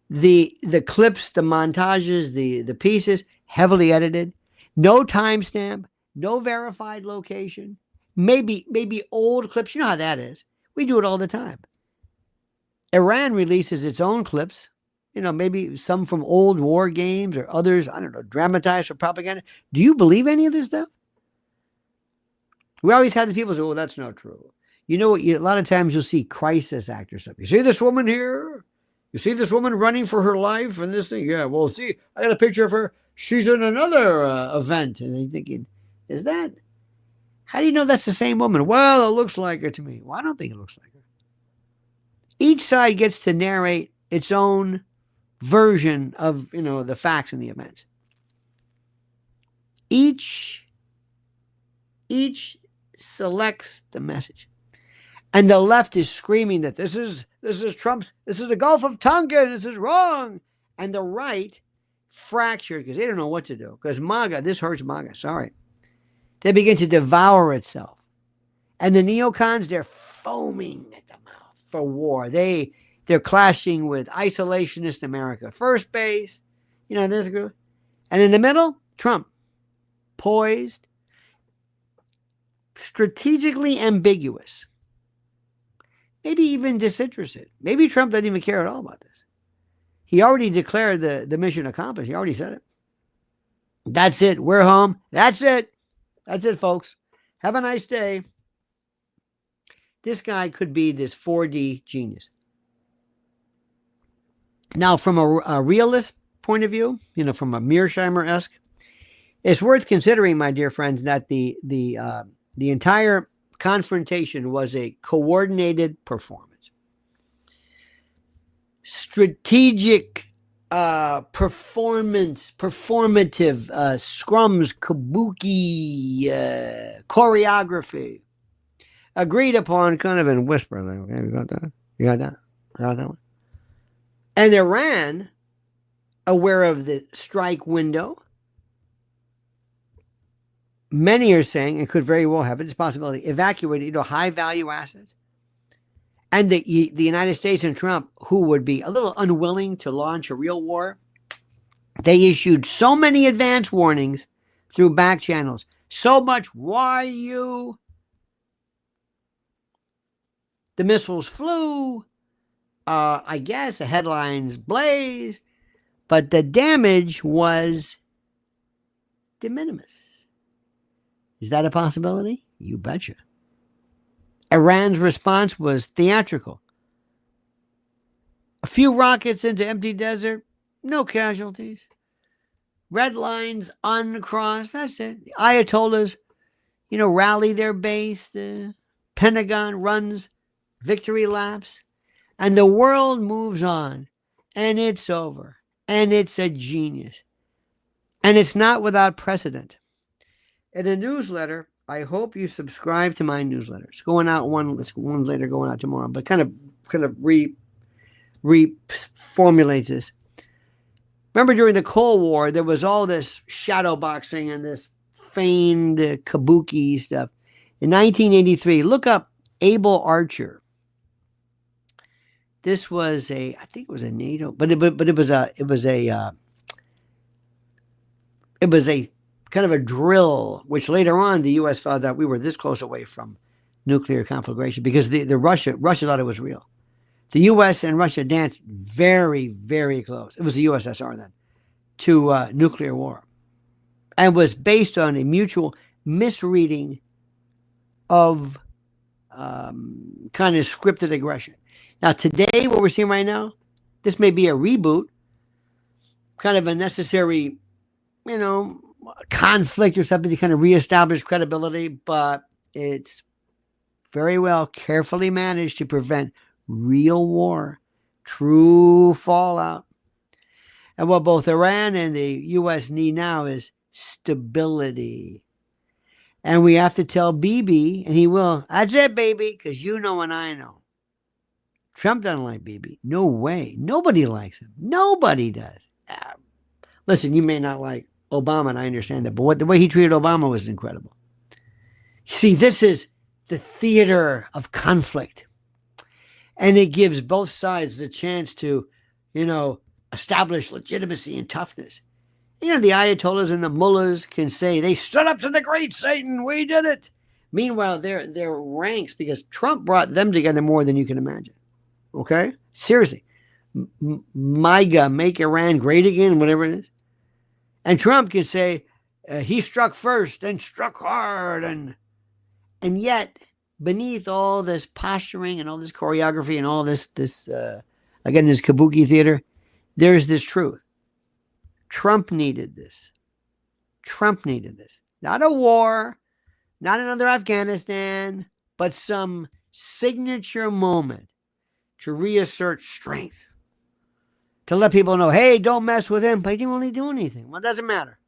the clips, the montages, the pieces, heavily edited, no timestamp, no verified location, maybe old clips. You know how that is. We do it all the time. Iran releases its own clips, maybe some from old war games or others, I don't know, dramatized for propaganda. Do you believe any of this stuff? We always have the people say, oh, that's not true. You know what? A lot of times you'll see crisis actors stuff. You see this woman here? You see this woman running for her life and this thing? Yeah, well, see, I got a picture of her. She's in another event. And I'm thinking, how do you know that's the same woman? Well, it looks like her to me. Well, I don't think it looks like her. Each side gets to narrate its own version of, the facts and the events. Each selects the message. And the left is screaming that this is Trump, this is the Gulf of Tonkin, this is wrong. And the right fractured because they don't know what to do. Because MAGA, this hurts MAGA, sorry. They begin to devour itself. And the neocons, they're foaming at the mouth for war. They're clashing with isolationist America. First base, this group. And in the middle, Trump, poised, strategically ambiguous, maybe even disinterested. Maybe Trump doesn't even care at all about this. He already declared the mission accomplished. He already said it. That's it. We're home. That's it. That's it, folks. Have a nice day. This guy could be this 4D genius. Now, from a realist point of view, from a Mearsheimer-esque, it's worth considering, my dear friends, that the entire confrontation was a coordinated performance. Strategic performative scrums, kabuki, choreography, agreed upon kind of in whisper. Like, okay, you got that? You got that? I got that one. And Iran, aware of the strike window, many are saying it could very well have this possibility, evacuated high value assets. And the United States and Trump, who would be a little unwilling to launch a real war, they issued so many advance warnings through back channels. So much, why you? The missiles flew. I guess the headlines blazed. But the damage was de minimis. Is that a possibility? You betcha. Iran's response was theatrical. A few rockets into empty desert, no casualties. Red lines uncrossed, that's it. The Ayatollahs, rally their base. The Pentagon runs victory laps. And the world moves on. And it's over. And it's a genius. And it's not without precedent. In a newsletter, I hope you subscribe to my newsletter. It's going out one's later, going out tomorrow, but kind of reformulates this. Remember, during the Cold War, there was all this shadow boxing and this feigned kabuki stuff. In 1983, look up Able Archer. This was I think it was a NATO, but it was a kind of a drill, which later on the U.S. found out we were this close away from nuclear conflagration because the Russia thought it was real. The U.S. and Russia danced very, very close. It was the USSR then to nuclear war, and was based on a mutual misreading of kind of scripted aggression. Now today, what we're seeing right now, this may be a reboot, kind of a necessary, conflict or something to kind of reestablish credibility, but it's very well carefully managed to prevent real war, true fallout. And what both Iran and the U.S. need now is stability. And we have to tell Bibi, and he will, that's it, baby, because you know and I know. Trump doesn't like Bibi. No way. Nobody likes him. Nobody does. Listen, you may not like Obama, and I understand that, but the way he treated Obama was incredible. See, this is the theater of conflict. And it gives both sides the chance to, establish legitimacy and toughness. The Ayatollahs and the mullahs can say, they stood up to the great Satan, we did it. Meanwhile, their ranks, because Trump brought them together more than you can imagine. Okay? Seriously. MAGA, make Iran great again, whatever it is. And Trump can say, he struck first and struck hard. And yet, beneath all this posturing and all this choreography and all this kabuki theater, there's this truth. Trump needed this. Trump needed this. Not a war, not another Afghanistan, but some signature moment to reassert strength. To let people know, hey, don't mess with him, but he didn't really do anything. Well, it doesn't matter.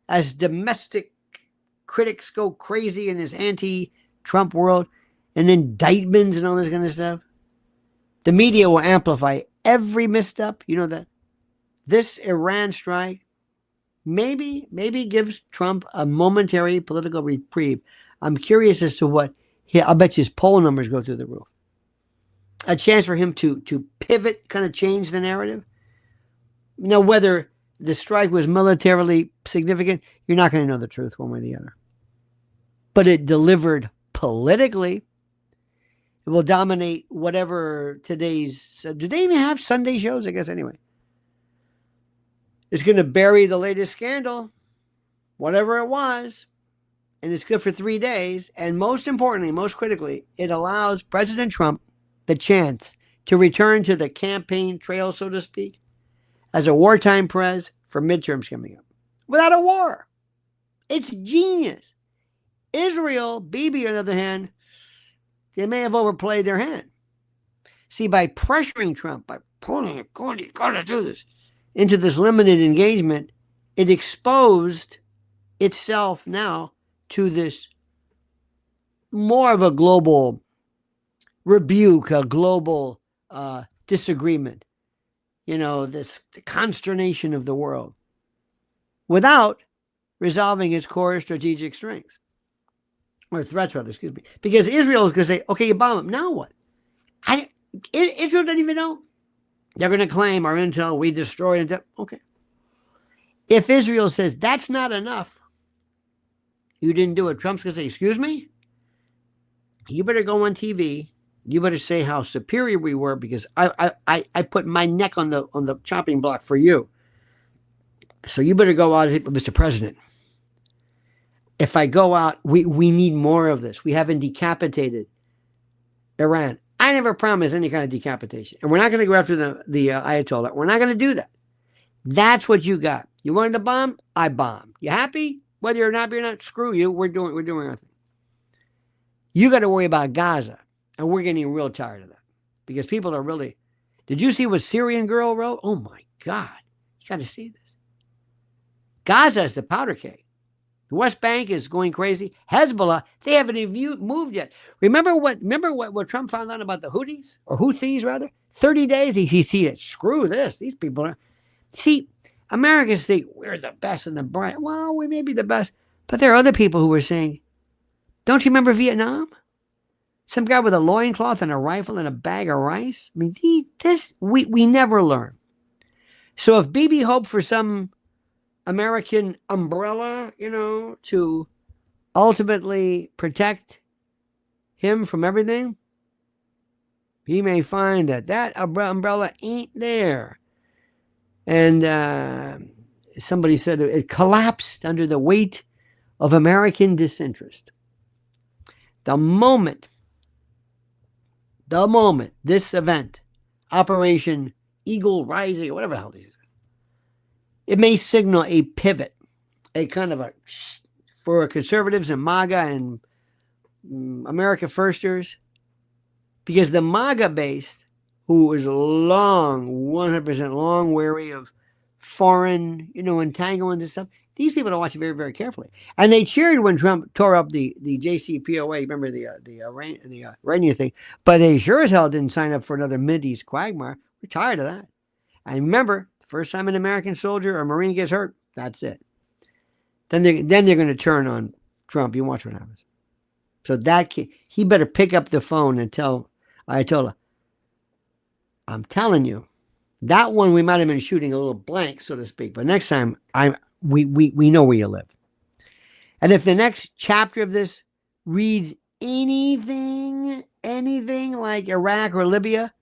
As domestic critics go crazy in this anti-Trump world, and indictments and all this kind of stuff, the media will amplify every misstep. You know that? This Iran strike maybe gives Trump a momentary political reprieve. I'm curious as to what, I'll bet you his poll numbers go through the roof. A chance for him to pivot, kind of change the narrative. Now, whether the strike was militarily significant, you're not going to know the truth one way or the other. But it delivered politically. It will dominate whatever today's... do they even have Sunday shows? I guess anyway. It's going to bury the latest scandal, whatever it was. And it's good for 3 days. And most importantly, most critically, it allows President Trump the chance to return to the campaign trail, so to speak, as a wartime prez for midterms coming up. Without a war. It's genius. Israel, Bibi, on the other hand, they may have overplayed their hand. See, by pressuring Trump, by pulling it, you got to do this, into this limited engagement, it exposed itself now to this more of a global rebuke, a global disagreement, the consternation of the world, without resolving its core strategic strengths, or threats rather, excuse me. Because Israel is going to say, okay, you bomb them, now what? Israel doesn't even know. They're going to claim our intel, we destroyed it. Okay. If Israel says that's not enough, you didn't do it, Trump's going to say, excuse me? You better go on TV. You better say how superior we were because I put my neck on the chopping block for you. So you better go out and say, Mr. President, if I go out, we need more of this. We haven't decapitated Iran. I never promised any kind of decapitation. And we're not going to go after the Ayatollah. We're not going to do that. That's what you got. You wanted to bomb? I bombed. You happy? Whether you're happy or not, screw you. We're doing our thing. You got to worry about Gaza. And we're getting real tired of that. Because people are really... Did you see what Syrian girl wrote? Oh my God. You got to see this. Gaza is the powder keg. The West Bank is going crazy. Hezbollah, they haven't even moved yet. Remember what Trump found out about the Houthis? Or Houthis, rather? 30 days, he see it. Screw this. These people are... See, Americans think we're the best and the bright. Well, we may be the best. But there are other people who were saying, don't you remember Vietnam? Some guy with a loincloth and a rifle and a bag of rice? I mean, we never learn. So if Bibi hoped for some American umbrella, to ultimately protect him from everything, he may find that umbrella ain't there. And somebody said it collapsed under the weight of American disinterest. The moment this event, Operation Eagle Rising, or whatever the hell these are, it may signal a pivot, a kind of for conservatives and MAGA and America Firsters, because the MAGA base, who is 100% long, wary of foreign, entanglements and stuff, these people don't watch it very, very carefully. And they cheered when Trump tore up the JCPOA, remember the Iranian thing, but they sure as hell didn't sign up for another Mideast quagmire. We're tired of that. And remember, the first time an American soldier or Marine gets hurt, that's it. Then they're going to turn on Trump. You watch what happens. So he better pick up the phone and tell Ayatollah, I'm telling you, that one we might have been shooting a little blank, so to speak. But next time, we know where you live. And if the next chapter of this reads anything like Iraq or Libya,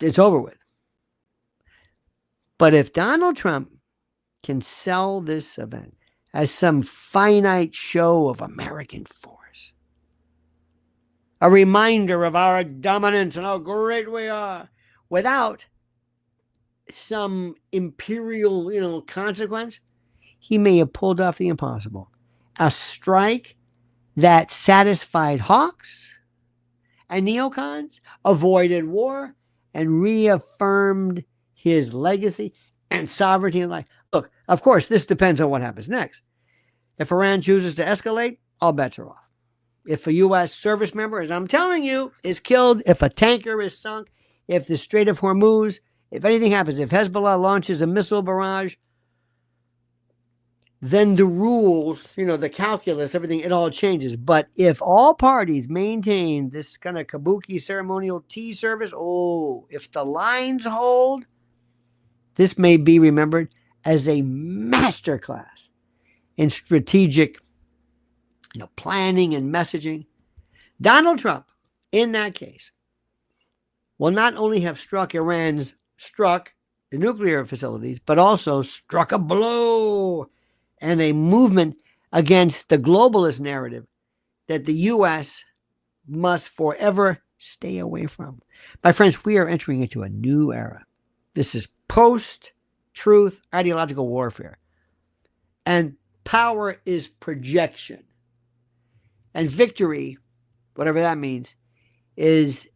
it's over with. But if Donald Trump can sell this event as some finite show of American force, a reminder of our dominance and how great we are, without some imperial, consequence, he may have pulled off the impossible. A strike that satisfied hawks and neocons, avoided war, and reaffirmed his legacy and sovereignty in life. Look, of course, this depends on what happens next. If Iran chooses to escalate, all bets are off. If a U.S. service member, as I'm telling you, is killed, if a tanker is sunk, if the Strait of Hormuz, if anything happens, if Hezbollah launches a missile barrage, then the rules, the calculus, everything, it all changes. But if all parties maintain this kind of kabuki ceremonial tea service, if the lines hold, this may be remembered as a masterclass in strategic, planning and messaging. Donald Trump, in that case, will not only have struck the nuclear facilities, but also struck a blow and a movement against the globalist narrative that the U.S. must forever stay away from. My friends, we are entering into a new era. This is post-truth ideological warfare. And power is projection. And victory, whatever that means, is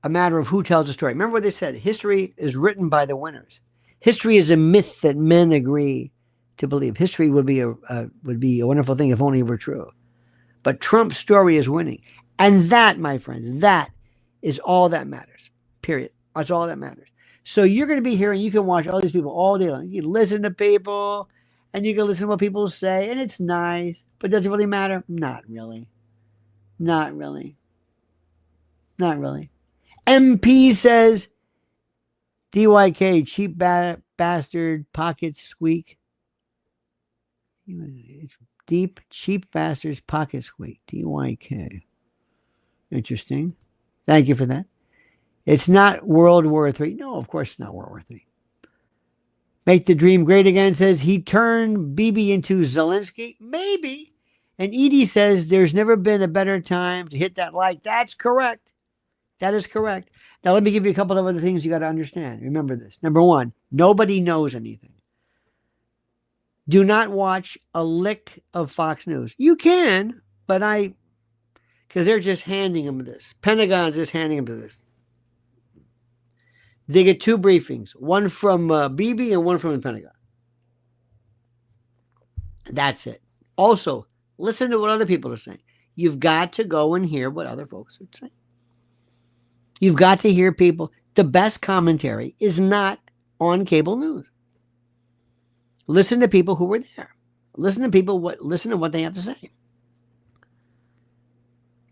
a matter of who tells the story. Remember what they said, history is written by the winners. History is a myth that men agree to believe. History would be a wonderful thing if only it were true. But Trump's story is winning. And that, my friends, that is all that matters. Period. That's all that matters. So you're going to be here and you can watch all these people all day long. You can listen to people and you can listen to what people say, and it's nice. But does it really matter? Not really. Not really. Not really. MP says, DYK, cheap bastard, pockets squeak. Deep, cheap bastards, pocket squeak. DYK. Interesting. Thank you for that. It's not World War III. No, of course it's not World War III. Make the dream great again says he turned Bibi into Zelensky. Maybe. And Edie says there's never been a better time to hit that like. That's correct. That is correct. Now, let me give you a couple of other things you got to understand. Remember this. Number one, nobody knows anything. Do not watch a lick of Fox News. You can, but because they're just handing them this. Pentagon's just handing them this. They get two briefings, one from Bibi and one from the Pentagon. That's it. Also, listen to what other people are saying. You've got to go and hear what other folks are saying. You've got to hear people. The best commentary is not on cable news. Listen to people who were there. Listen to what they have to say.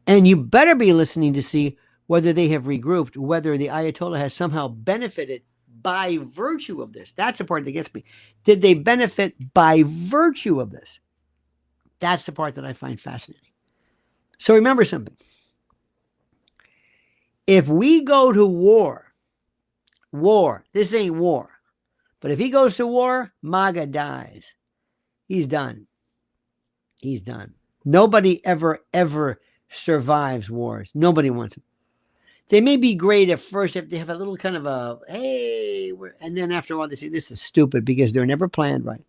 And you better be listening to see whether they have regrouped, whether the Ayatollah has somehow benefited by virtue of this. That's the part that gets me. Did they benefit by virtue of this? That's the part that I find fascinating. So remember something. If we go to war, this ain't war. But if he goes to war, MAGA dies. He's done. He's done. Nobody ever survives wars. Nobody wants it. They may be great at first if they have a little kind of a, hey, and then after a while they say, this is stupid because they're never planned right.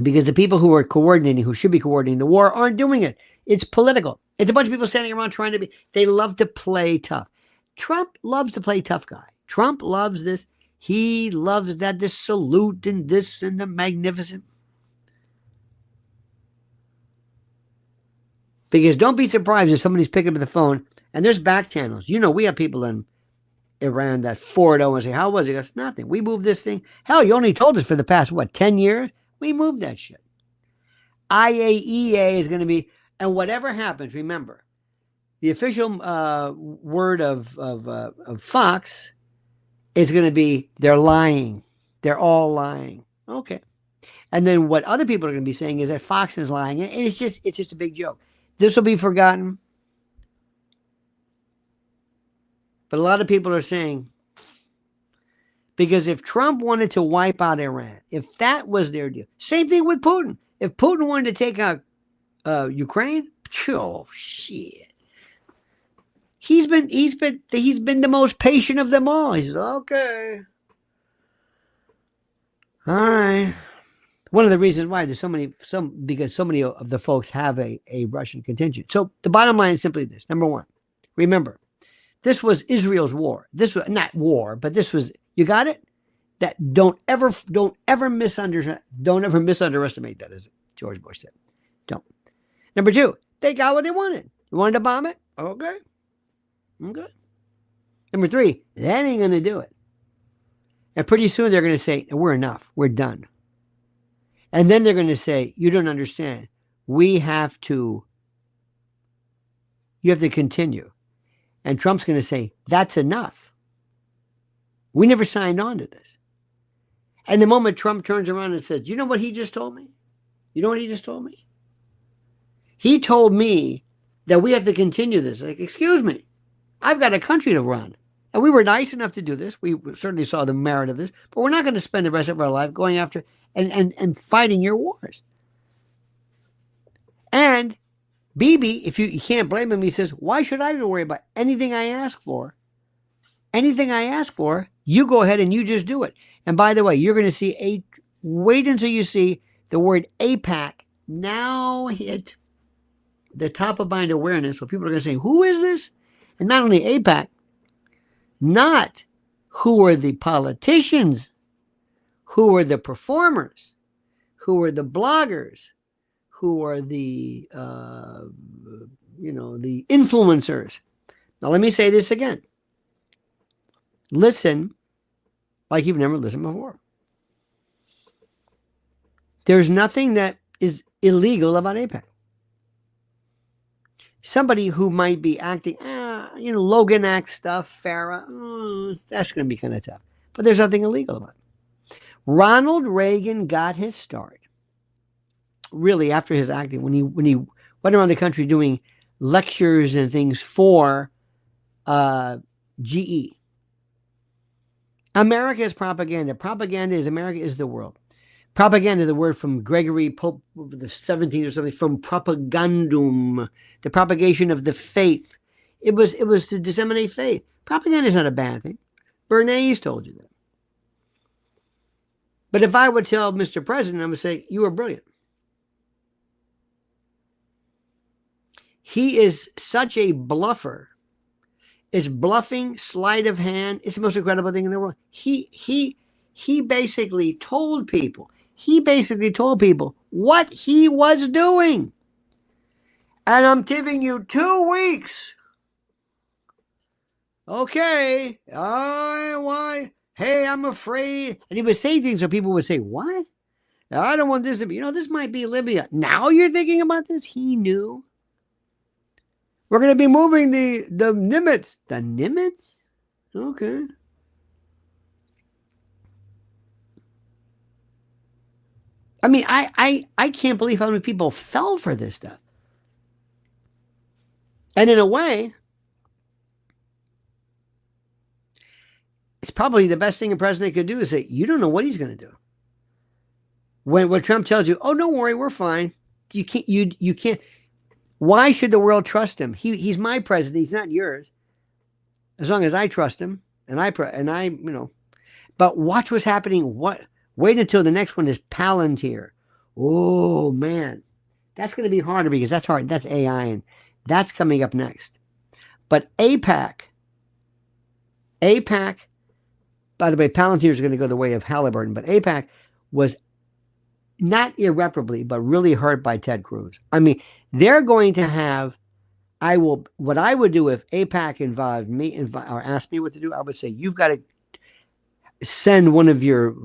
Because the people who are coordinating, who should be coordinating the war, aren't doing it. It's political. It's a bunch of people standing around trying to be, they love to play tough. Trump loves to play tough guy. Trump loves this. He loves that, this salute and this and the magnificent. Because don't be surprised if somebody's picking up the phone and there's back channels. You know, we have people in Iran that forward and say, how was it? He goes, nothing. We moved this thing. Hell, you only told us for the past, 10 years? We moved that shit. IAEA is going to be, and whatever happens, remember, the official word of Fox is going to be, they're lying. They're all lying. Okay. And then what other people are going to be saying is that Fox is lying. And it's just a big joke. This will be forgotten. But a lot of people are saying, because if Trump wanted to wipe out Iran, if that was their deal, same thing with Putin. If Putin wanted to take out Ukraine, oh shit. He's been the most patient of them all. He says, okay. All right. One of the reasons why there's because so many of the folks have a Russian contingent. So the bottom line is simply this. Number one, remember, this was Israel's war. This was not war, but this was, you got it? That don't ever misunderestimate that, as George Bush said. Don't. Number two, they got what they wanted. You wanted to bomb it? Okay. Number three, that ain't going to do it. And pretty soon they're going to say, we're enough. We're done. And then they're going to say, you don't understand. You have to continue. And Trump's going to say, that's enough. We never signed on to this. And the moment Trump turns around and says, you know what he just told me? You know what he just told me? He told me that we have to continue this. Like, excuse me, I've got a country to run. And we were nice enough to do this. We certainly saw the merit of this. But we're not going to spend the rest of our life going after and fighting your wars. And Bibi, if you can't blame him, he says, why should I worry about anything I ask for? Anything I ask for, you go ahead and you just do it. And by the way, you're going to see wait until you see the word AIPAC now hit the top of mind awareness. So people are going to say, who is this? And not only AIPAC, not who are the politicians, who are the performers, who are the bloggers, who are the, the influencers. Now, let me say this again. Listen like you've never listened before. There's nothing that is illegal about AIPAC. Somebody who might be acting, Logan Act stuff, Farah, that's going to be kind of tough. But there's nothing illegal about it. Ronald Reagan got his start really after his acting, when he went around the country doing lectures and things for GE. America is propaganda. Propaganda is America is the world. Propaganda, the word from Gregory Pope the 17th or something, from propagandum, the propagation of the faith. It was to disseminate faith. Propaganda is not a bad thing. Bernays told you that. But if I would tell Mr. President, I would say, you are brilliant. He is such a bluffer. It's bluffing, sleight of hand. It's the most incredible thing in the world. He basically told people. What he was doing. And I'm giving you 2 weeks. Okay. Why? Hey, I'm afraid. And he would say things so people would say, what? I don't want this to be, this might be Libya. Now you're thinking about this? He knew. We're going to be moving the Nimitz. The Nimitz? Okay. I mean, I can't believe how many people fell for this stuff. And in a way, it's probably the best thing a president could do is say, you don't know what he's going to do. When Trump tells you, oh, don't worry, we're fine. You can't. Why should the world trust him? He's my president. He's not yours. As long as I trust him but watch what's happening. Wait until the next one is Palantir. Oh man, that's going to be harder because that's hard. That's AI and that's coming up next. But AIPAC, by the way, Palantir is going to go the way of Halliburton, but AIPAC was not irreparably, but really hurt by Ted Cruz. I mean, they're going to have, what I would do if AIPAC involved me or asked me what to do, I would say, you've got to send one of your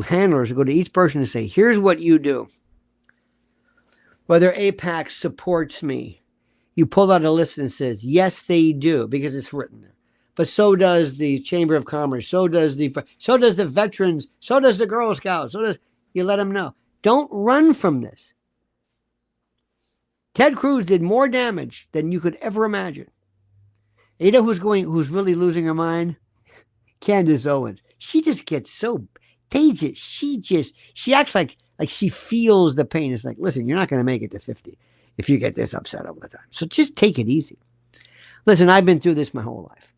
handlers to go to each person and say, here's what you do. Whether AIPAC supports me, you pull out a list and says, yes, they do, because it's written there. But so does the Chamber of Commerce, so does the veterans, so does the Girl Scouts, you let them know. Don't run from this. Ted Cruz did more damage than you could ever imagine. You know who's really losing her mind? Candace Owens. She just gets so contagious. She acts like she feels the pain. It's like, listen, you're not going to make it to 50 if you get this upset all the time. So just take it easy. Listen, I've been through this my whole life.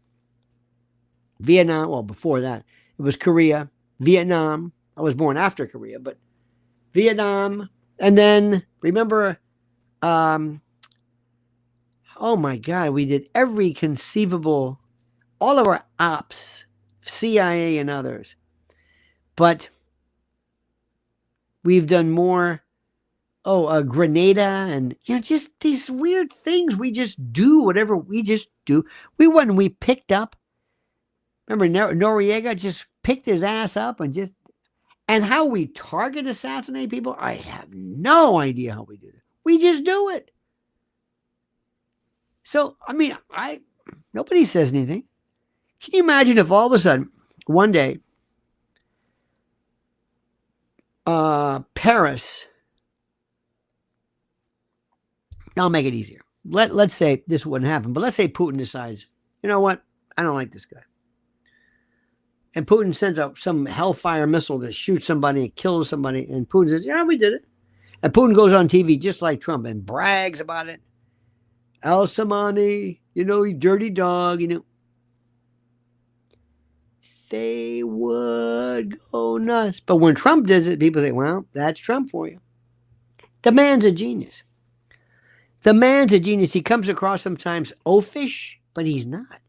Vietnam, well, before that, it was Korea, Vietnam. I was born after Korea, but Vietnam, and then remember, oh my God, we did every conceivable, all of our ops, CIA and others, but we've done more. Grenada, and just these weird things. We just do whatever we just do. We picked up. Remember, Noriega just picked his ass up and how we target assassinate people, I have no idea how we do that. We just do it. So, I mean, nobody says anything. Can you imagine if all of a sudden, one day, Paris, I'll make it easier. Let's say this wouldn't happen, but let's say Putin decides, you know what? I don't like this guy. And Putin sends out some hellfire missile that shoots somebody and kills somebody. And Putin says, yeah, we did it. And Putin goes on TV just like Trump and brags about it. Al-Samani, you dirty dog, They would go nuts. But when Trump does it, people say, well, that's Trump for you. The man's a genius. He comes across sometimes oafish, but he's not.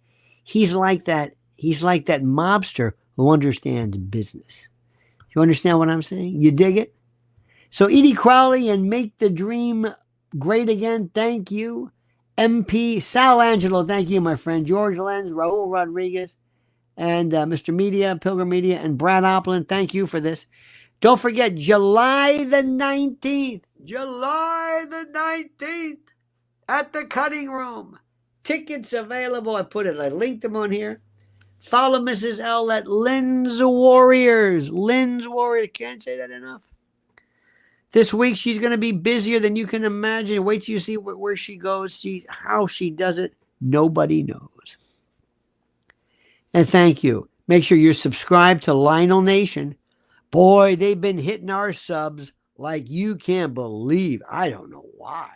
He's like that mobster who understands business. You understand what I'm saying? You dig it? So Edie Crowley and Make the Dream Great Again, thank you. MP Sal Angelo, thank you, my friend. George Lenz, Raul Rodriguez, and Mr. Media, Pilgrim Media, and Brad Opland, thank you for this. Don't forget, July the 19th at the Cutting Room. Tickets available. I linked them on here. Follow Mrs. L at Lynn's Warriors. Can't say that enough. This week, she's going to be busier than you can imagine. Wait till you see where she goes. How she does it, nobody knows. And thank you. Make sure you're subscribed to Lionel Nation, Boy, they've been hitting our subs like you can't believe. I don't know why.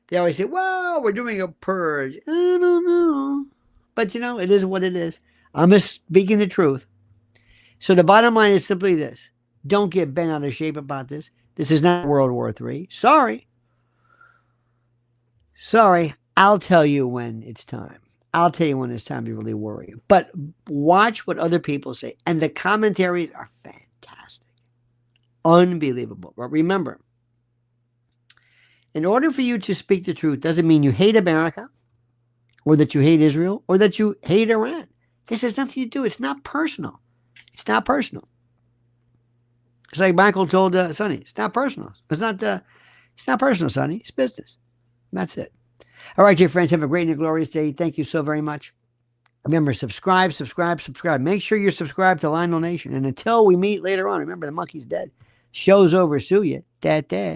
They always say, well, we're doing a purge. I don't know. But, it is what it is. I'm just speaking the truth. So the bottom line is simply this. Don't get bent out of shape about this. This is not World War III. Sorry. I'll tell you when it's time. I'll tell you when it's time to really worry. But watch what other people say. And the commentaries are fantastic. Unbelievable. But remember, in order for you to speak the truth doesn't mean you hate America or that you hate Israel or that you hate Iran. This has nothing to do. It's not personal. It's not personal. It's like Michael told Sonny. It's not personal. It's not personal, Sonny. It's business. That's it. All right, dear friends, have a great and glorious day. Thank you so very much. Remember, subscribe. Make sure you're subscribed to Lionel Nation. And until we meet later on, remember, the monkey's dead. Show's over. Sue you. Dad.